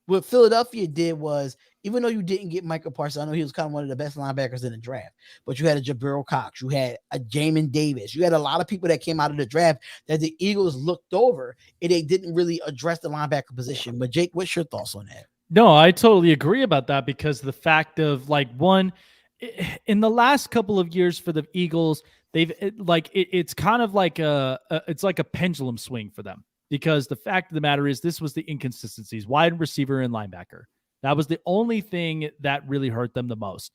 what Philadelphia did was, even though you didn't get Michael Parsons, I know he was kind of one of the best linebackers in the draft, but you had a Jabril Cox, you had a Jamin Davis, you had a lot of people that came out of the draft that the Eagles looked over and they didn't really address the linebacker position. But Jake, what's your thoughts on that? No, I totally agree about that, because the fact of in the last couple of years for the Eagles, it's kind of like it's like a pendulum swing for them, because the fact of the matter is this was the inconsistencies, wide receiver and linebacker. That was the only thing that really hurt them the most,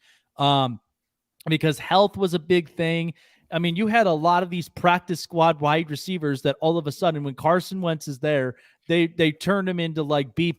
because health was a big thing. I mean, you had a lot of these practice squad wide receivers that all of a sudden, when Carson Wentz is there, they turned him into like B+,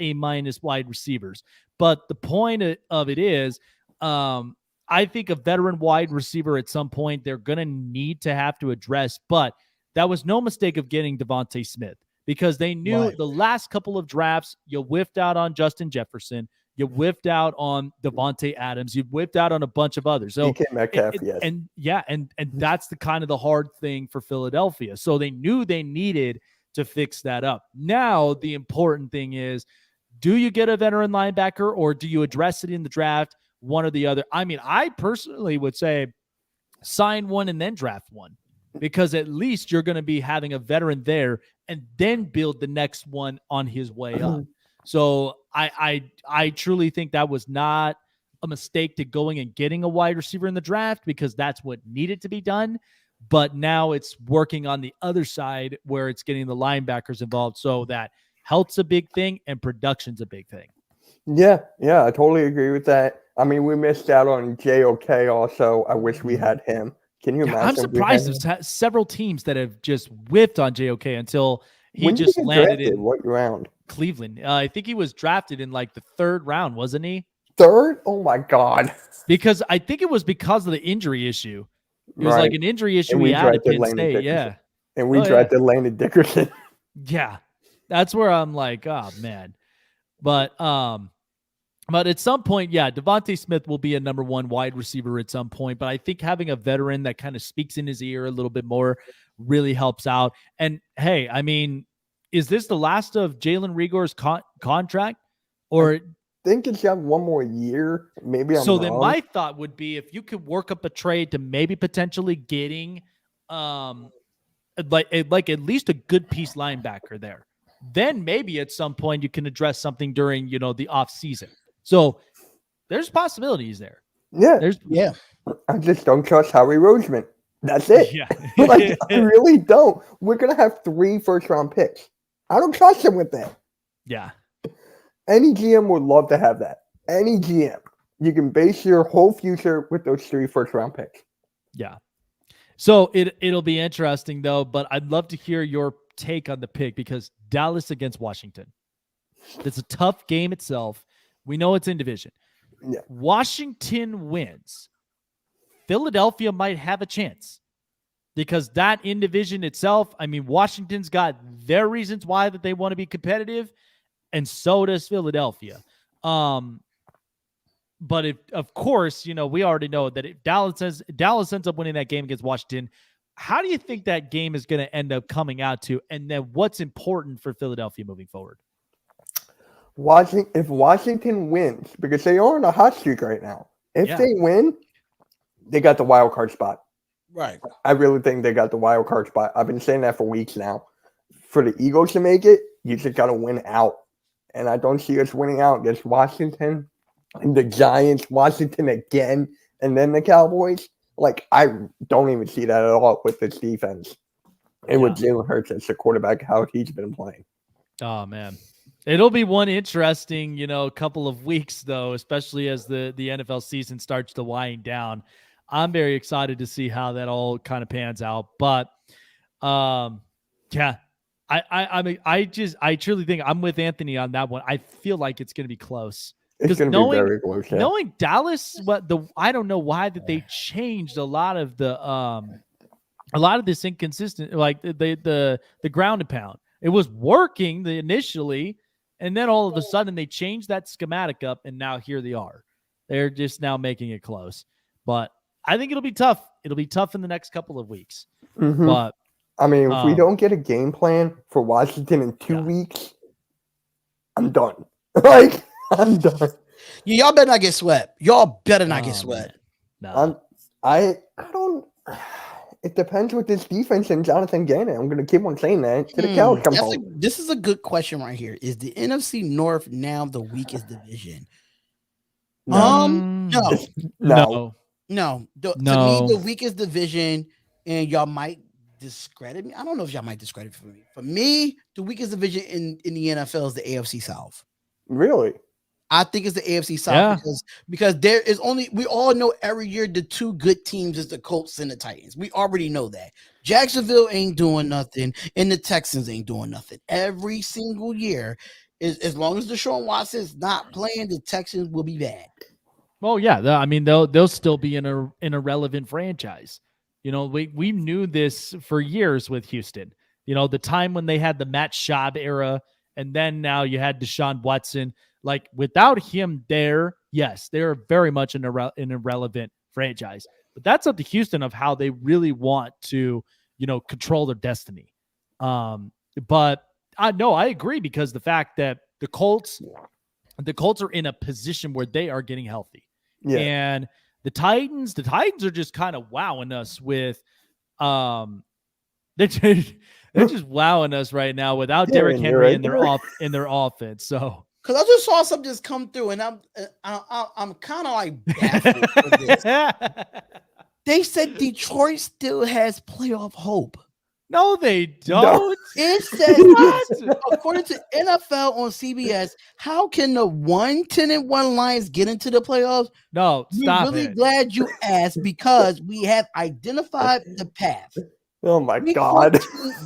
A- wide receivers. But the point of it is, I think a veteran wide receiver at some point they're going to need to have to address. But that was no mistake of getting Devontae Smith, because they knew the last couple of drafts, you whiffed out on Justin Jefferson, you whiffed out on Devontae Adams, you whiffed out on a bunch of others. So Metcalf, yes. And that's the kind of the hard thing for Philadelphia. So they knew they needed to fix that up. Now the important thing is, do you get a veteran linebacker or do you address it in the draft, one or the other? I mean, I personally would say sign one and then draft one, because at least you're going to be having a veteran there and then build the next one on his way up. So I truly think that was not a mistake to going and getting a wide receiver in the draft, because that's what needed to be done. But now it's working on the other side where it's getting the linebackers involved, so that health's a big thing and production's a big thing. Yeah, I totally agree with that. I mean, we missed out on JOK also. I wish we had him. Can you imagine? I'm surprised there's several teams that have just whiffed on JOK until he just landed in what round? Cleveland. I think he was drafted in like the 3rd round, wasn't he? 3rd? Oh my God. Because I think it was because of the injury issue. It was like an injury issue we had at Penn State. Yeah. And we drafted Landon Dickerson. Yeah. That's where I'm like, oh man. But at some point, Devontae Smith will be a number one wide receiver at some point. But I think having a veteran that kind of speaks in his ear a little bit more really helps out. And hey, I mean, is this the last of Jalen Reagor's contract? Or I think it's got one more year. Maybe I'm wrong. Then my thought would be, if you could work up a trade to maybe potentially getting like at least a good piece linebacker there, then maybe at some point you can address something during, the off season. So there's possibilities there. Yeah. Yeah. I just don't trust Howie Roseman. That's it. Yeah. Like, I really don't. We're going to have 3 first-round picks. I don't trust him with that. Yeah. Any GM would love to have that. Any GM. You can base your whole future with those 3 first-round picks. Yeah. So it'll be interesting, though, but I'd love to hear your take on the pick because Dallas against Washington. It's a tough game itself. We know it's in division. Yeah. Washington wins. Philadelphia might have a chance because that in division itself, I mean, Washington's got their reasons why that they want to be competitive, and so does Philadelphia. But if, of course, we already know that if Dallas ends up winning that game against Washington, how do you think that game is going to end up coming out to? And then what's important for Philadelphia moving forward? If Washington wins, because they are on a hot streak right now, if they win, they got the wild card spot. Right. I really think they got the wild card spot. I've been saying that for weeks now. For the Eagles to make it, you just got to win out. And I don't see us winning out against Washington and the Giants, Washington again, and then the Cowboys. Like, I don't even see that at all with this defense. And with Jalen Hurts as the quarterback, how he's been playing. Oh, man. It'll be one interesting, couple of weeks, though, especially as the NFL season starts to wind down. I'm very excited to see how that all kind of pans out. But, yeah, I truly think I'm with Anthony on that one. I feel like it's going to be close. It's going to be very close. Yeah. Knowing Dallas, I don't know why that they changed a lot of this inconsistent, like the ground and pound. It was working initially, and then all of a sudden they changed that schematic up, and now here they are. They're just now making it close. But I think it'll be tough. It'll be tough in the next couple of weeks. Mm-hmm. But I mean, if we don't get a game plan for Washington in 2 weeks, I'm done. Like, I'm done. Yeah, y'all better not get swept. Y'all better not get swept. No. I don't. It depends with this defense and Jonathan Gannon. I'm going to keep on saying that. To the cows come home. This is a good question right here. Is the NFC North now the weakest division? No. No. To me, the weakest division, and y'all might discredit me. I don't know if y'all might discredit me. For me, the weakest division in the NFL is the AFC South. Really? I think it's the AFC South because there is we all know every year the 2 good teams is the Colts and the Titans. We already know that. Jacksonville ain't doing nothing, and the Texans ain't doing nothing. Every single year, as long as Deshaun Watson is not playing, the Texans will be bad. Well, yeah. I mean, they'll still be in a relevant franchise. We knew this for years with Houston. The time when they had the Matt Schaub era, and then now you had Deshaun Watson. Like, without him there, yes, they're very much an irrelevant franchise. But that's up to Houston of how they really want to, control their destiny. But I agree because the fact that the Colts are in a position where they are getting healthy. Yeah. And the Titans are just kind of wowing us with they're just wowing us right now without Derrick Henry in their offense. So because I just saw something just come through, and I'm kind of like baffled for this. They said Detroit still has playoff hope. No, they don't. It says, according to NFL on CBS, how can the 10-1 Lions get into the playoffs? No, stop We're really glad you asked because we have identified the path. Oh, my God.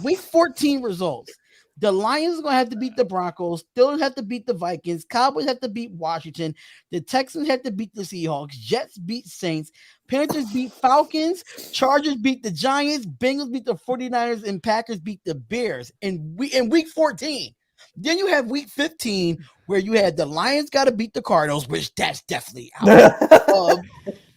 Week 14 results. The Lions are going to have to beat the Broncos. Steelers have to beat the Vikings. Cowboys have to beat Washington. The Texans have to beat the Seahawks. Jets beat Saints. Panthers beat Falcons. Chargers beat the Giants. Bengals beat the 49ers. And Packers beat the Bears in week 14. Then you have week 15 where you had the Lions got to beat the Cardinals, which that's definitely out.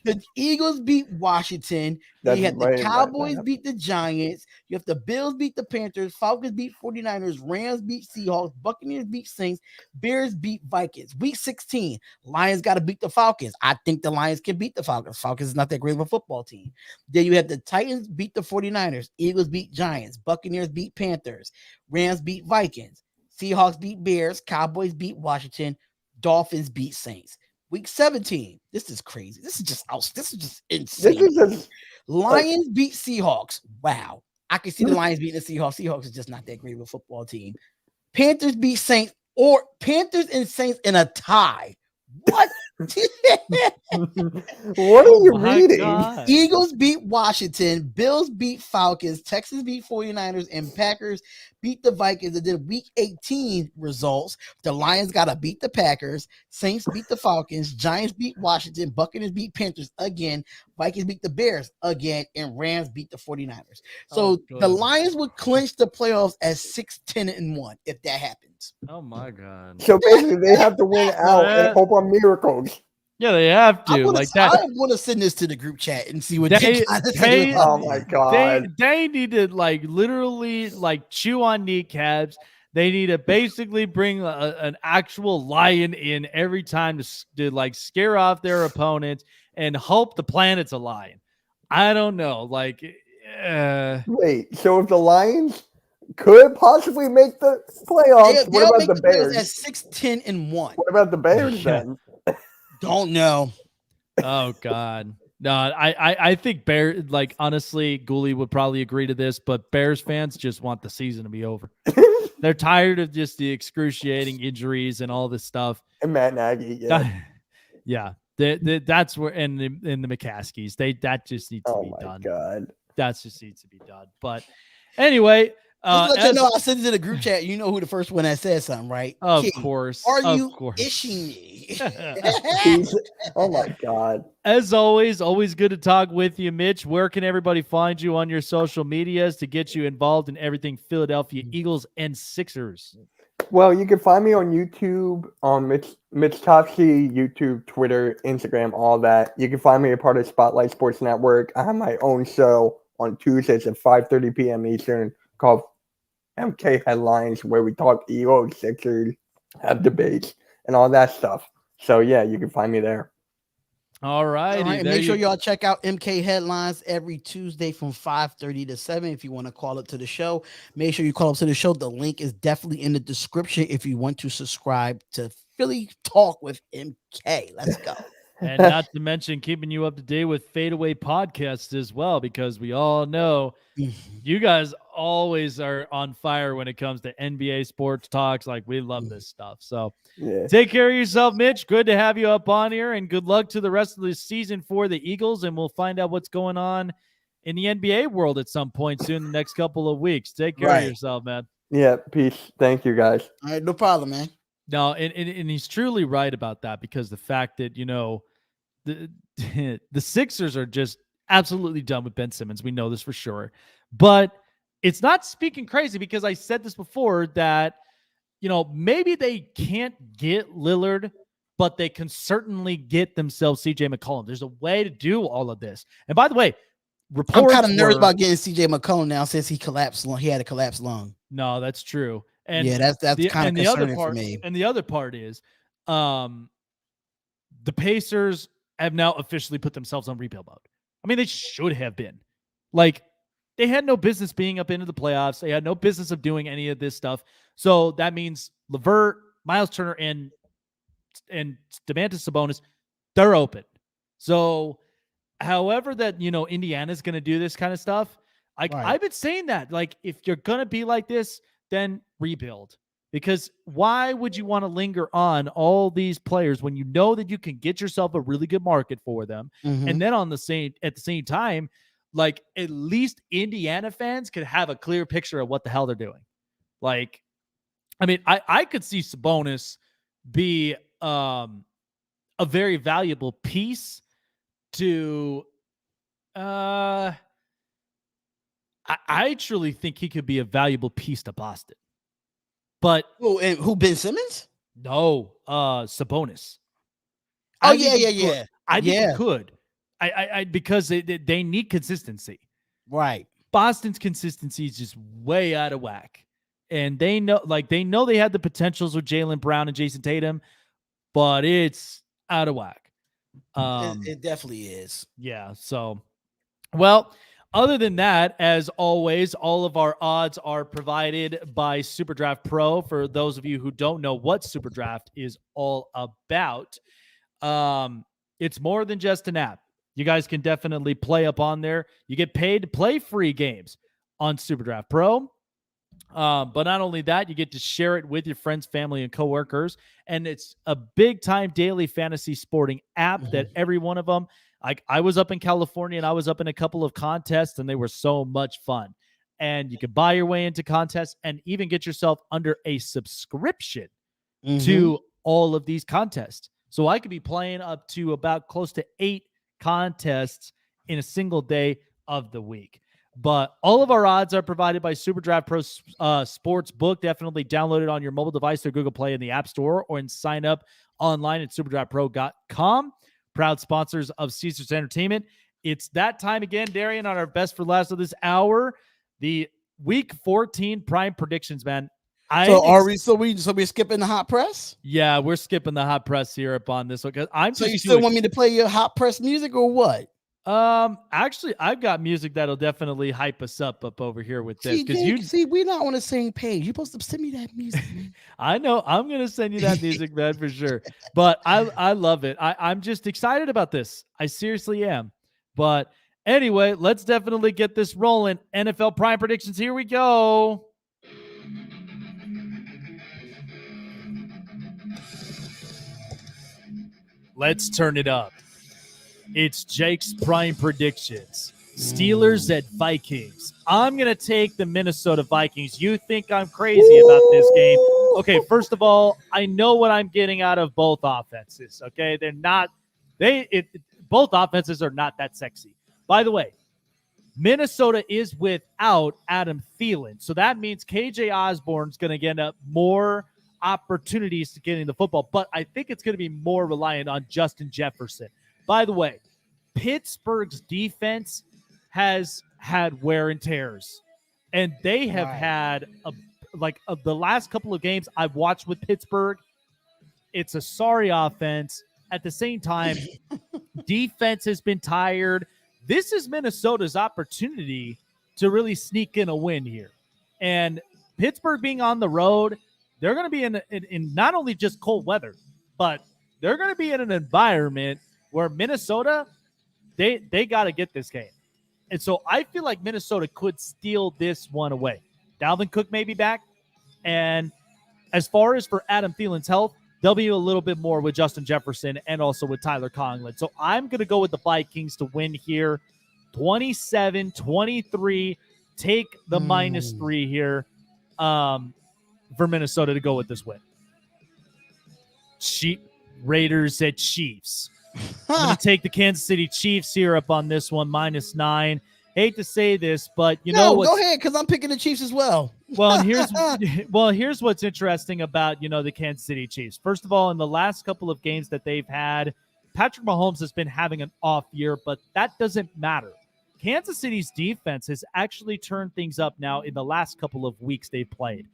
The Eagles beat Washington. You have the Cowboys beat the Giants. You have the Bills beat the Panthers. Falcons beat 49ers. Rams beat Seahawks. Buccaneers beat Saints. Bears beat Vikings. Week 16, Lions got to beat the Falcons. I think the Lions can beat the Falcons. Falcons is not that great of a football team. Then you have the Titans beat the 49ers. Eagles beat Giants. Buccaneers beat Panthers. Rams beat Vikings. Seahawks beat Bears. Cowboys beat Washington. Dolphins beat Saints. Week 17. This is crazy. This is just This insane. is just Lions beat Seahawks. Wow. I can see the Lions beating the Seahawks. Seahawks is just not that great of a football team. Panthers beat Saints, or Panthers and Saints in a tie. What? what are you my reading? God. Eagles beat Washington, Bills beat Falcons, Texans beat 49ers, and Packers beat the Vikings. And then week 18 results, the Lions got to beat the Packers, Saints beat the Falcons, Giants beat Washington, Buccaneers beat Panthers again, Vikings beat the Bears again, and Rams beat the 49ers. So the Lions would clinch the playoffs at 6-10-1 if that happens. Oh my God. So basically, they have to win out and hope on miracles. Yeah, they have I to. want to send this to the group chat and see what they say. Oh my God. They need to literally chew on kneecaps. They need to basically bring an actual lion in every time to scare off their opponents and hope the planet's a lion. I don't know. Wait, so if the Lions could possibly make the playoffs, what about the Bears? At 6-10-1. What about the Bears then? Don't know. Oh God. No, I think Bear, honestly, Goolie would probably agree to this, but Bears fans just want the season to be over. They're tired of just the excruciating injuries and all this stuff. And Matt Nagy, yeah. That's where and the McCaskies, that just needs to be done. Oh my God. That just needs to be done. But anyway, just let you know, I sent it to the group chat. You know who the first one that said something, right? Of course. Are you ishing me? Oh my God. As always good to talk with you, Mitch. Where can everybody find you on your social medias to get you involved in everything Philadelphia Eagles and Sixers? Well, you can find me on YouTube, on Mitch Kofsky, YouTube, Twitter, Instagram, all that. You can find me a part of Spotlight Sports Network. I have my own show on Tuesdays at 5:30 p.m. Eastern called MK Headlines, where we talk Eagles, Sixers, have debates, and all that stuff. So, yeah, you can find me there. All right. Make sure y'all check out MK Headlines every Tuesday from 5:30 to 7 if you want to call up to the show. Make sure you call up to the show. The link is definitely in the description if you want to subscribe to Philly Talk with MK. Let's go. And not to mention keeping you up to date with Fadeaway Podcasts as well, because we all know you guys always are on fire when it comes to NBA sports talks. We love this stuff. So take care of yourself, Mitch. Good to have you up on here, and good luck to the rest of the season for the Eagles. And we'll find out what's going on in the NBA world at some point soon in the next couple of weeks. Take care of yourself, man. Yeah, peace. Thank you, guys. All right, no problem, man. No, and he's truly right about that, because the fact that, the Sixers are just absolutely done with Ben Simmons. We know this for sure. But it's not speaking crazy, because I said this before that, maybe they can't get Lillard, but they can certainly get themselves CJ McCollum. There's a way to do all of this. And by the way, I'm kind of nervous about getting CJ McCollum now since he collapsed. He had a collapsed lung. No, that's true. And yeah, that's kind of concerning for me. And the other part is, the Pacers have now officially put themselves on rebuild mode. I mean, they should have been. They had no business being up into the playoffs. They had no business of doing any of this stuff. So that means LeVert, Miles Turner, and Domantas Sabonis, they're open. So however that, Indiana's going to do this kind of stuff, I've been saying that, if you're going to be like this, then rebuild. Because why would you want to linger on all these players when you know that you can get yourself a really good market for them? Mm-hmm. And then at the same time, at least Indiana fans could have a clear picture of what the hell they're doing. I could see Sabonis be a very valuable piece to I truly think he could be a valuable piece to Boston. But who, Ben Simmons? No, Sabonis. Oh, yeah. I think he could. I because they need consistency. Right. Boston's consistency is just way out of whack. And they know they had the potentials with Jaylen Brown and Jason Tatum, but it's out of whack. It definitely is. Yeah. So, well, other than that, as always, all of our odds are provided by SuperDraft Pro. For those of you who don't know what SuperDraft is all about, It's more than just an app. You guys can definitely play up on there. You get paid to play free games on SuperDraft Pro. But not only that, you get to share it with your friends, family, and coworkers. And it's a big time daily fantasy sporting app that every one of them, like I was up in California and I was up in a couple of contests and they were so much fun. And you can buy your way into contests and even get yourself under a subscription to all of these contests. So I could be playing up to about close to 8 contests in a single day of the week. But all of our odds are provided by SuperDraft Pro Sports Book. Definitely download it on your mobile device through Google Play in the App Store or and sign up online at SuperDraftPro.com. Proud sponsors of Caesars Entertainment. It's that time again, Darion, on our best for last of this hour. The Week 14 prime predictions, man. We're skipping the hot press? Yeah, we're skipping the hot press here upon this one. So you still want me to play your hot press music or what? Actually, I've got music that'll definitely hype us up over here with this. Because we're not on the same page. You're supposed to send me that music, man. I know. I'm gonna send you that music, man, for sure. But I love it. I'm just excited about this. I seriously am. But anyway, let's definitely get this rolling. NFL prime predictions. Here we go. Let's turn it up. It's Jake's prime predictions. Steelers at Vikings. I'm going to take the Minnesota Vikings. You think I'm crazy about this game. Okay, first of all, I know what I'm getting out of both offenses, okay? Both offenses are not that sexy. By the way, Minnesota is without Adam Thielen, so that means KJ Osborne's going to get up more opportunities to get in the football, but I think it's going to be more reliant on Justin Jefferson. By the way, Pittsburgh's defense has had wear and tears, and they have had the last couple of games I've watched with Pittsburgh. It's a sorry offense. At the same time, defense has been tired. This is Minnesota's opportunity to really sneak in a win here, and Pittsburgh being on the road, they're going to be in not only just cold weather, but they're going to be in an environment where Minnesota, they got to get this game. And so I feel like Minnesota could steal this one away. Dalvin Cook may be back. And as far as for Adam Thielen's health, they'll be a little bit more with Justin Jefferson and also with Tyler Conklin. So I'm going to go with the Vikings to win here. 27-23. Take the -3 here for Minnesota to go with this win. Raiders at Chiefs. I'm going to take the Kansas City Chiefs here up on this one, -9. Hate to say this, but go ahead, because I'm picking the Chiefs as well. Well, here's what's interesting about the Kansas City Chiefs. First of all, in the last couple of games that they've had, Patrick Mahomes has been having an off year, but that doesn't matter. Kansas City's defense has actually turned things up now in the last couple of weeks they've played.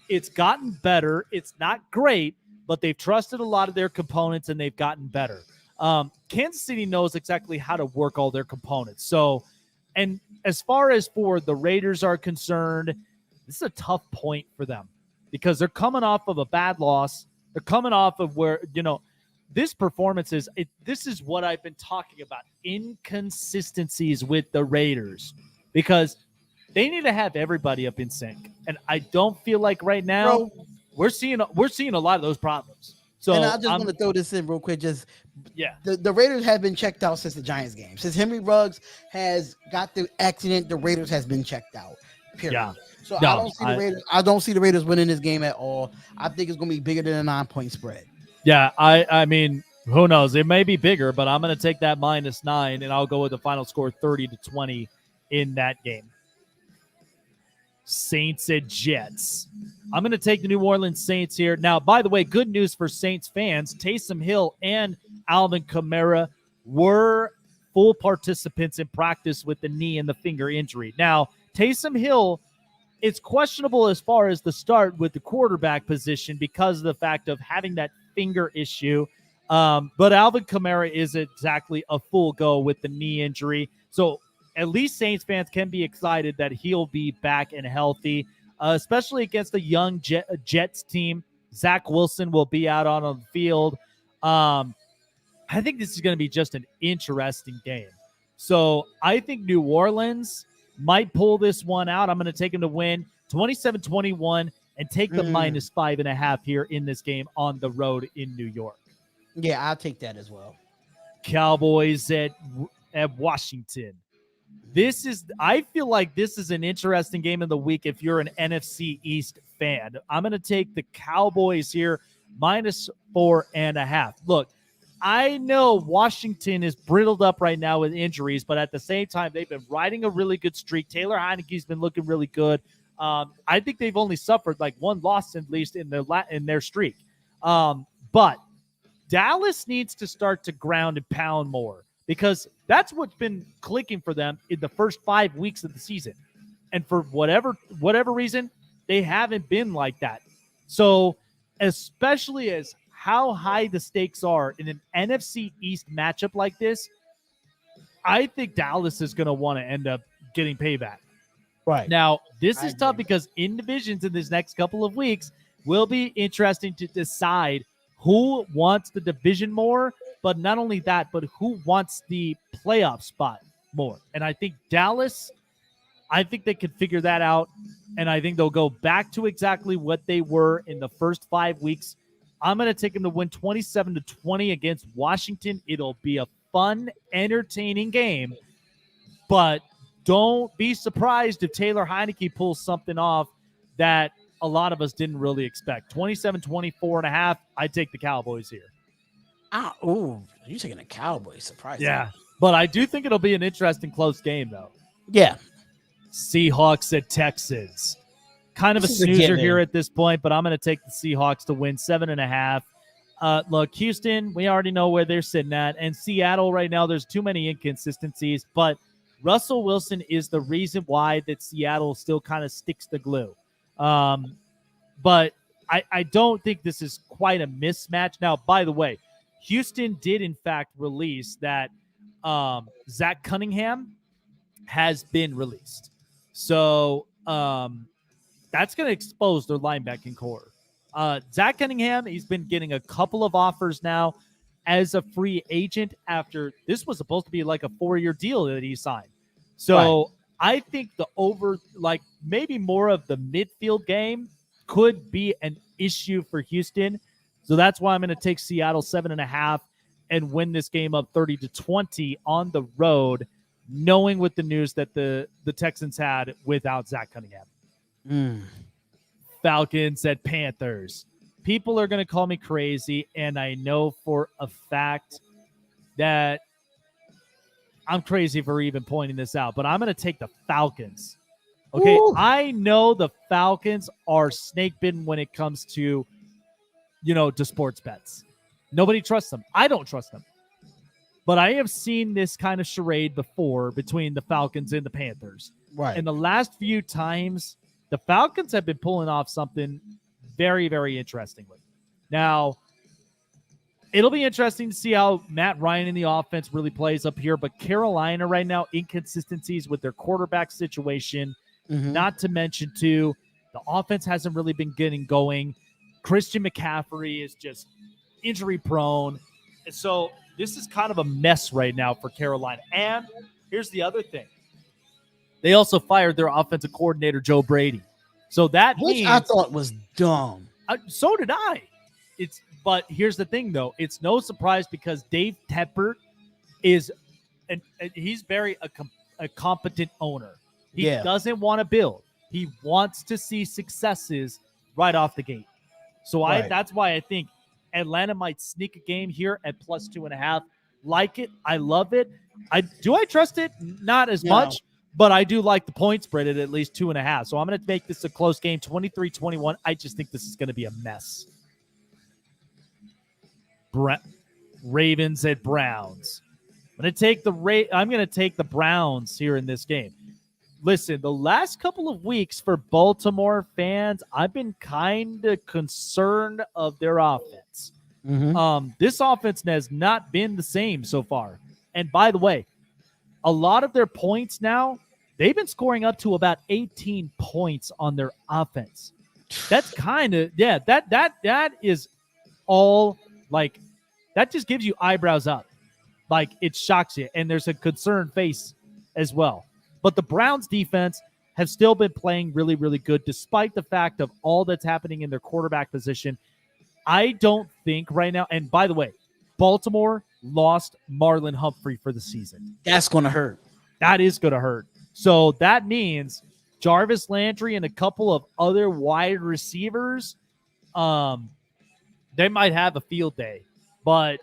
It's gotten better. It's not great, but they've trusted a lot of their components and they've gotten better. Kansas City knows exactly how to work all their components. So, and as far as for the Raiders are concerned, this is a tough point for them because they're coming off of a bad loss. They're coming off of where, this performance this is what I've been talking about. Inconsistencies with the Raiders because they need to have everybody up in sync. And I don't feel like right now we're seeing a lot of those problems. So and I just want to throw this in real quick. The Raiders have been checked out since the Giants game. Since Henry Ruggs has got the accident, the Raiders has been checked out. Period. Yeah. So I don't see the Raiders winning this game at all. I think it's going to be bigger than a 9-point spread. Yeah, I mean, who knows? It may be bigger, but I'm going to take that -9, and I'll go with the final score 30-20 in that game. Saints at Jets. I'm going to take the New Orleans Saints here. Now, by the way, good news for Saints fans. Taysom Hill and Alvin Kamara were full participants in practice with the knee and the finger injury. Now, Taysom Hill, it's questionable as far as the start with the quarterback position because of the fact of having that finger issue. But Alvin Kamara is exactly a full go with the knee injury. So at least Saints fans can be excited that he'll be back and healthy, especially against a young Jets team. Zach Wilson will be out on the field. I think this is going to be just an interesting game. So I think New Orleans might pull this one out. I'm going to take them to win 27-21 and take the minus 5.5 here in this game on the road in New York. Yeah, I'll take that as well. Cowboys at Washington. I feel like this is an interesting game of the week if you're an NFC East fan. I'm going to take the Cowboys here, minus 4.5. Look, I know Washington is brittled up right now with injuries, but at the same time, they've been riding a really good streak. Taylor Heineke's been looking really good. I think they've only suffered like one loss at least in their streak. But Dallas needs to start to ground and pound more, because that's what's been clicking for them in the first 5 weeks of the season. And for whatever reason, they haven't been like that. So especially as how high the stakes are in an NFC East matchup like this, I think Dallas is going to want to end up getting payback. Right. Now, this is tough because in divisions in this next couple of weeks will be interesting to decide who wants the division more, but not only that, but who wants the playoff spot more. And I think Dallas, I think they can figure that out, and I think they'll go back to exactly what they were in the first 5 weeks. I'm going to take them to win 27-20 against Washington. It'll be a fun, entertaining game, but don't be surprised if Taylor Heineke pulls something off that a lot of us didn't really expect. 27-24.5. I take the Cowboys here. Oh, you're taking the Cowboys. Surprising. Yeah, but I do think it'll be an interesting close game, though. Yeah. Seahawks at Texans. Kind of a snoozer here at this point, but I'm going to take the Seahawks to win 7.5. Look, Houston, we already know where they're sitting at. And Seattle right now, there's too many inconsistencies. But Russell Wilson is the reason why that Seattle still kind of sticks the glue. But I don't think this is quite a mismatch. Now, by the way, Houston did, in fact, release that Zach Cunningham has been released. So that's going to expose their linebacking core. Zach Cunningham, he's been getting a couple of offers now as a free agent after this was supposed to be like a 4-year deal that he signed. So I think the maybe more of the midfield game could be an issue for Houston. So that's why I'm going to take Seattle 7.5 and win this game up 30-20 on the road, knowing with the news that the Texans had without Zach Cunningham. Falcons at Panthers. People are going to call me crazy, and I know for a fact that I'm crazy for even pointing this out, but I'm going to take the Falcons. Okay, I know the Falcons are snake bitten when it comes to, to sports bets. Nobody trusts them. I don't trust them. But I have seen this kind of charade before between the Falcons and the Panthers. Right. And the last few times, the Falcons have been pulling off something very, very interestingly. Now, it'll be interesting to see how Matt Ryan in the offense really plays up here. But Carolina right now, inconsistencies with their quarterback situation. Not to mention, too, the offense hasn't really been getting going. Christian McCaffrey is just injury prone. And so this is kind of a mess right now for Carolina. And here's the other thing. They also fired their offensive coordinator, Joe Brady. So that means I thought was dumb. So did I. But here's the thing, though. It's no surprise because Dave Tepper is he's very a competent owner. He doesn't want to build. He wants to see successes right off the gate. So that's why I think Atlanta might sneak a game here at plus 2.5. Like it. I love it. Do I trust it? Not as much, but I do like the point spread at least 2.5. So I'm going to make this a close game, 23-21. I just think this is going to be a mess. Ravens at Browns. I'm going to take the Browns here in this game. Listen, the last couple of weeks for Baltimore fans, I've been kind of concerned of their offense. This offense has not been the same so far. And by the way, a lot of their points now, they've been scoring up to about 18 points on their offense. That's kind of, that is all that just gives you eyebrows up. Like, it shocks you, and there's a concerned face as well. But the Browns defense have still been playing really, really good, despite the fact of all that's happening in their quarterback position. I don't think right now, and by the way, Baltimore lost Marlon Humphrey for the season. That's going to hurt. That is going to hurt. So that means Jarvis Landry and a couple of other wide receivers, they might have a field day. But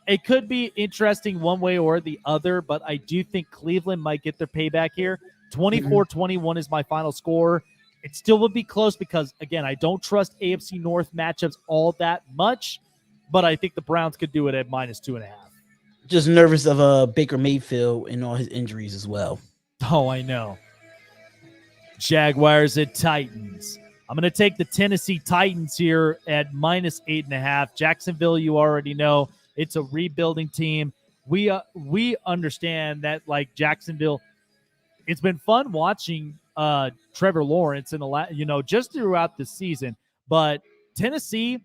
it could be interesting one way or the other, but I do think Cleveland might get their payback here. 24-21 is my final score. It still would be close because, again, I don't trust AFC North matchups all that much, but I think the Browns could do it at -2.5. Just nervous of Baker Mayfield and all his injuries as well. Oh, I know. Jaguars at Titans. I'm going to take the Tennessee Titans here at -8.5. Jacksonville, you already know, it's a rebuilding team. We understand that, like, Jacksonville, it's been fun watching Trevor Lawrence just throughout the season. But Tennessee,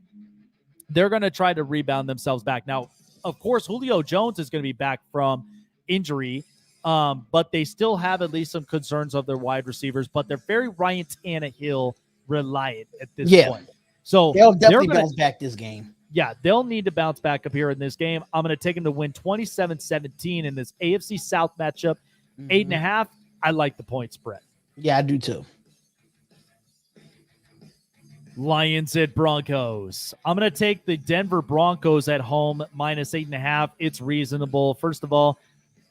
they're going to try to rebound themselves back. Now, of course, Julio Jones is going to be back from injury, but they still have at least some concerns of their wide receivers. But they're very Ryan Tannehill reliant at this point. So they'll definitely bounce back this game. Yeah, they'll need to bounce back up here in this game. I'm going to take them to win 27-17 in this AFC South matchup. 8.5. I like the point spread. Yeah, I do too. Lions at Broncos. I'm going to take the Denver Broncos at home -8.5. It's reasonable. First of all,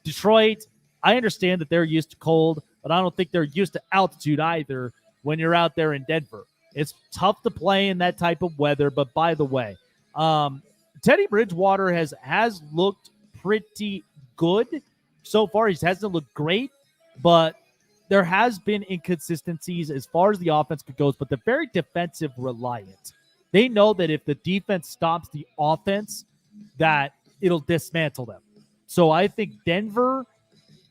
Detroit, I understand that they're used to cold, but I don't think they're used to altitude either when you're out there in Denver. It's tough to play in that type of weather, but by the way, Teddy Bridgewater has looked pretty good so far. He hasn't looked great, but there has been inconsistencies as far as the offense goes, but they're very defensive reliant. They know that if the defense stops the offense, that it'll dismantle them. So I think Denver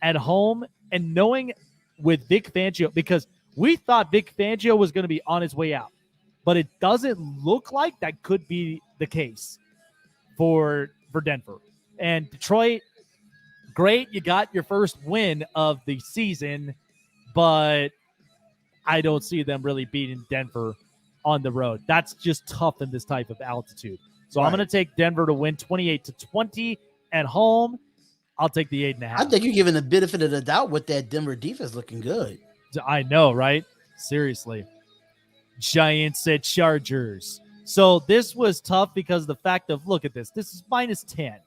at home, and knowing with Vic Fangio, because we thought Vic Fangio was going to be on his way out, but it doesn't look like that could be the case for Denver. And Detroit, great, you got your first win of the season, but I don't see them really beating Denver on the road. That's just tough in this type of altitude. So I'm going to take Denver to win 28-20 at home. I'll take the 8.5. I think you're giving the benefit of the doubt with that Denver defense looking good. I know, right? Seriously. Giants at Chargers. So this was tough because of the fact of, look at this. This is -10.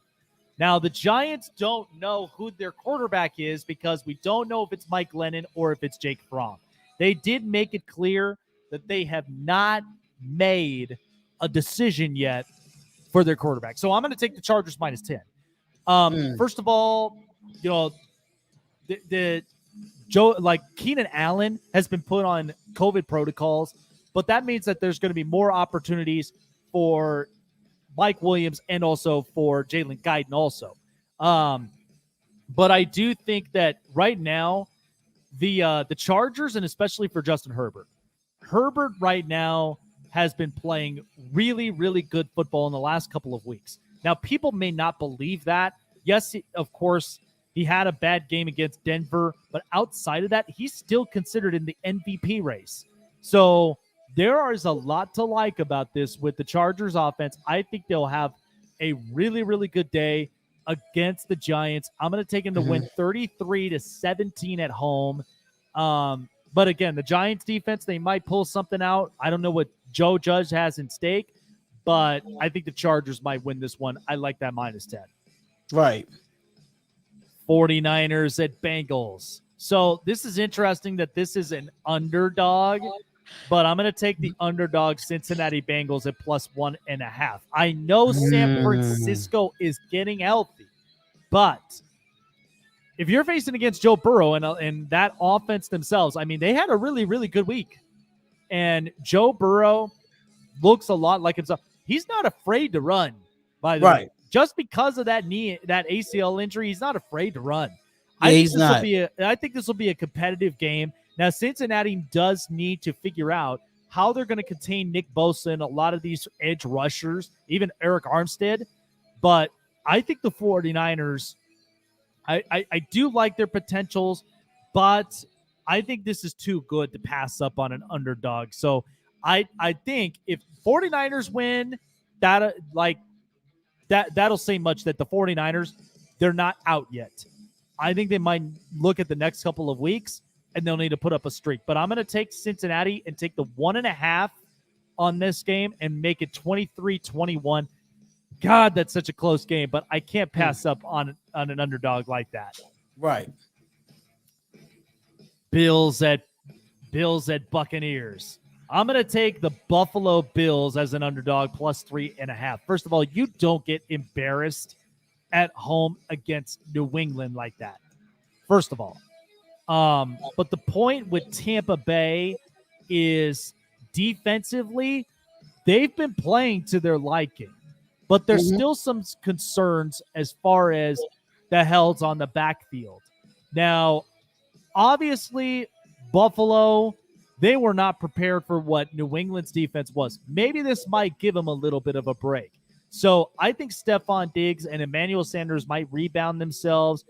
Now, the Giants don't know who their quarterback is because we don't know if it's Mike Lennon or if it's Jake Fromm. They did make it clear that they have not made a decision yet for their quarterback. So I'm going to take the Chargers -10. First of all, Keenan Allen has been put on COVID protocols, but that means that there's going to be more opportunities for Mike Williams and also for Jalen Guyton also. But I do think that right now, the Chargers, and especially for Justin Herbert right now has been playing really, really good football in the last couple of weeks. Now, people may not believe that. Yes, of course, he had a bad game against Denver, but outside of that, he's still considered in the MVP race. So there is a lot to like about this with the Chargers offense. I think they'll have a really, really good day against the Giants. I'm going to take them to win 33-17 at home. But again, the Giants defense, they might pull something out. I don't know what Joe Judge has in stake, but I think the Chargers might win this one. I like that -10. Right. 49ers at Bengals. So this is interesting that this is an underdog, but I'm going to take the underdog Cincinnati Bengals at +1.5. I know San Francisco is getting healthy, but if you're facing against Joe Burrow and that offense themselves, I mean, they had a really, really good week. And Joe Burrow looks a lot like himself. He's not afraid to run, by the way. Just because of that knee, that ACL injury, he's not afraid to run. Yeah, he's not. I think this will be a competitive game. Now, Cincinnati does need to figure out how they're going to contain Nick Bosa and a lot of these edge rushers, even Eric Armstead. But I think the 49ers, I do like their potentials, but I think this is too good to pass up on an underdog. So I think if 49ers win, that'll say much that the 49ers, they're not out yet. I think they might look at the next couple of weeks and they'll need to put up a streak. But I'm going to take Cincinnati and take the 1.5 on this game and make it 23-21. God, that's such a close game, but I can't pass up on an underdog like that. Right. Bills at Buccaneers. I'm going to take the Buffalo Bills as an underdog plus 3.5. First of all, you don't get embarrassed at home against New England like that. First of all. But the point with Tampa Bay is defensively, they've been playing to their liking, but there's still some concerns as far as the Hells on the backfield. Now, obviously, Buffalo, they were not prepared for what New England's defense was. Maybe this might give them a little bit of a break. So I think Stephon Diggs and Emmanuel Sanders might rebound themselves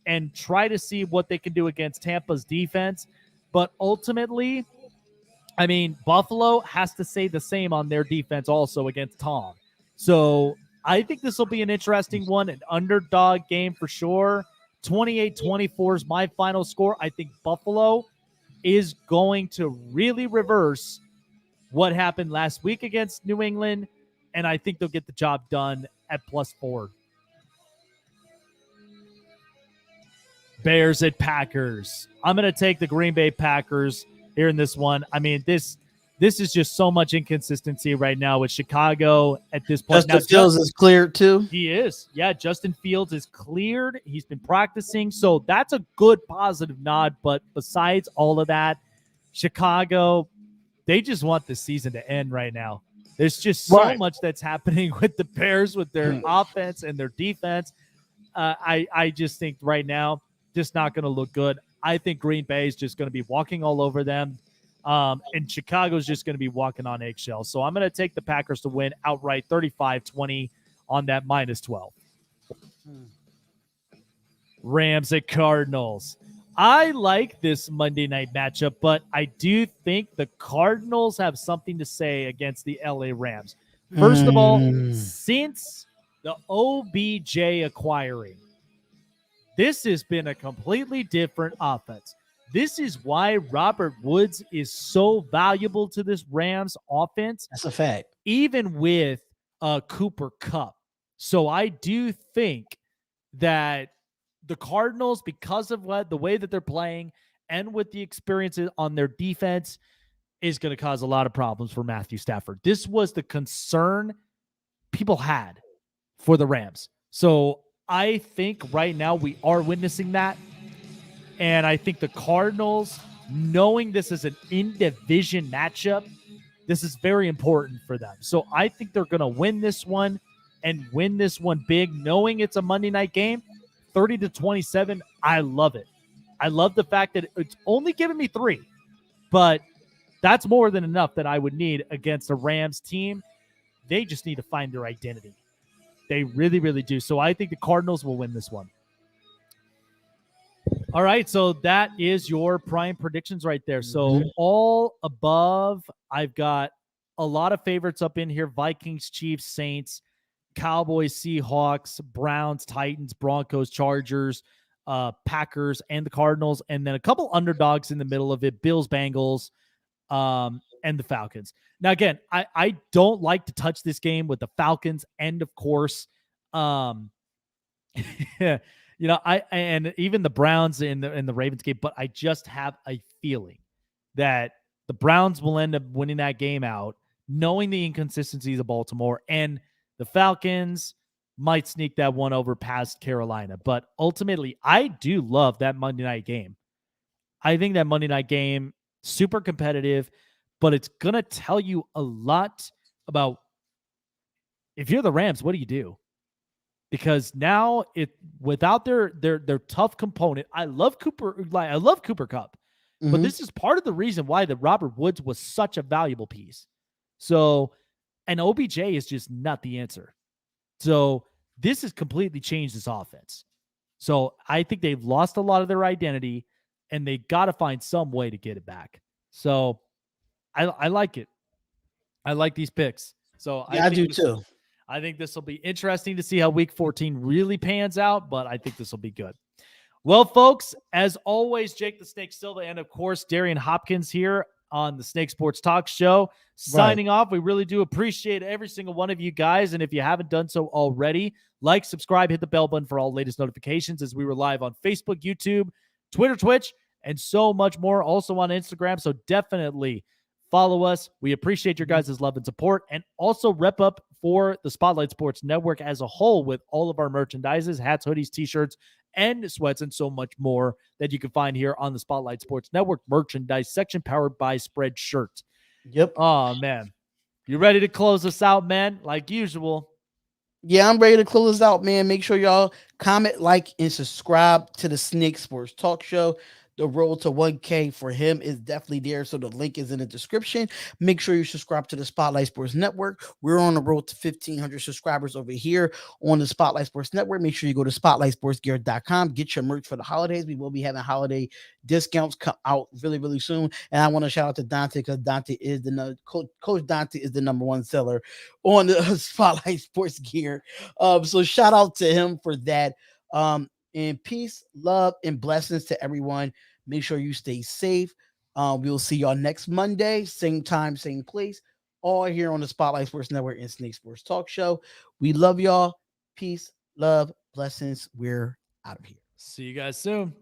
and try to see what they can do against Tampa's defense. But ultimately, I mean, Buffalo has to say the same on their defense also against Tom. So I think this will be an interesting one, an underdog game for sure. 28-24 is my final score. I think Buffalo is going to really reverse what happened last week against New England, and I think they'll get the job done at +4. Bears at Packers. I'm going to take the Green Bay Packers here in this one. I mean, this is just so much inconsistency right now with Chicago at this point. Justin Fields is cleared too. He is. Yeah, Justin Fields is cleared. He's been practicing. So that's a good positive nod. But besides all of that, Chicago, they just want the season to end right now. There's just so much that's happening with the Bears, with their offense and their defense. I just think right now, just not going to look good. I think Green Bay is just going to be walking all over them. And Chicago's just going to be walking on eggshells. So I'm going to take the Packers to win outright 35-20 on that -12. Rams at Cardinals. I like this Monday night matchup, but I do think the Cardinals have something to say against the LA Rams. First of all, since the OBJ acquiring, this has been a completely different offense. This is why Robert Woods is so valuable to this Rams offense. That's a fact. Even with Cooper Kupp. So I do think that the Cardinals, because of the way that they're playing and with the experiences on their defense, is going to cause a lot of problems for Matthew Stafford. This was the concern people had for the Rams. So I think right now we are witnessing that. And I think the Cardinals, knowing this is an in-division matchup, this is very important for them. So I think they're going to win this one and win this one big, knowing it's a Monday night game, 30-27. I love it. I love the fact that it's only giving me 3, but that's more than enough that I would need against a Rams team. They just need to find their identity. They really, really do. So I think the Cardinals will win this one. All right, so that is your prime predictions right there. So all above, I've got a lot of favorites up in here. Vikings, Chiefs, Saints, Cowboys, Seahawks, Browns, Titans, Broncos, Chargers, Packers, and the Cardinals. And then a couple underdogs in the middle of it, Bills, Bengals, and the Falcons. Now, again, I don't like to touch this game with the Falcons and, of course, you know, and even the Browns in the Ravens game, but I just have a feeling that the Browns will end up winning that game out, knowing the inconsistencies of Baltimore, and the Falcons might sneak that one over past Carolina. But ultimately, I do love that Monday night game. I think that Monday night game, super competitive, but it's going to tell you a lot about if you're the Rams, what do you do? Because now without their tough component, I love Cooper Kupp, but this is part of the reason why the Robert Woods was such a valuable piece. So, and OBJ is just not the answer. So this has completely changed this offense. So I think they've lost a lot of their identity, and they got to find some way to get it back. So I like it. I like these picks. So Yeah, I do too. I think this will be interesting to see how week 14 really pans out, but I think this will be good. Well, folks, as always, Jake the Snake Silva and, of course, Darion Hopkins here on the Snake Sports Talk Show. Signing off. We really do appreciate every single one of you guys. And if you haven't done so already, like, subscribe, hit the bell button for all latest notifications as we were live on Facebook, YouTube, Twitter, Twitch, and so much more. Also on Instagram. So definitely follow us. We appreciate your guys' love and support, and also rep up for the Spotlight Sports Network as a whole with all of our merchandises, hats, hoodies, t-shirts, and sweats, and so much more that you can find here on the Spotlight Sports Network merchandise section, powered by Spreadshirt. Yep. Oh, man. You ready to close us out, man? Like usual. Yeah, I'm ready to close this out, man. Make sure y'all comment, like, and subscribe to the Snake Sports Talk Show. The road to 1K for him is definitely there, so the link is in the description. Make sure you subscribe to the Spotlight Sports Network. We're on the road to 1,500 subscribers over here on the Spotlight Sports Network. Make sure you go to spotlightsportsgear.com. Get your merch for the holidays. We will be having holiday discounts come out really, really soon. And I want to shout out to Donte, because Donte is Coach Donte is the number one seller on the Spotlight Sports Gear. So shout out to him for that. And peace, love, and blessings to everyone. Make sure you stay safe. We'll see y'all next Monday, same time, same place, all here on the Spotlight Sports Network and Snake Sports Talk Show. We love y'all. Peace, love, blessings. We're out of here. See you guys soon.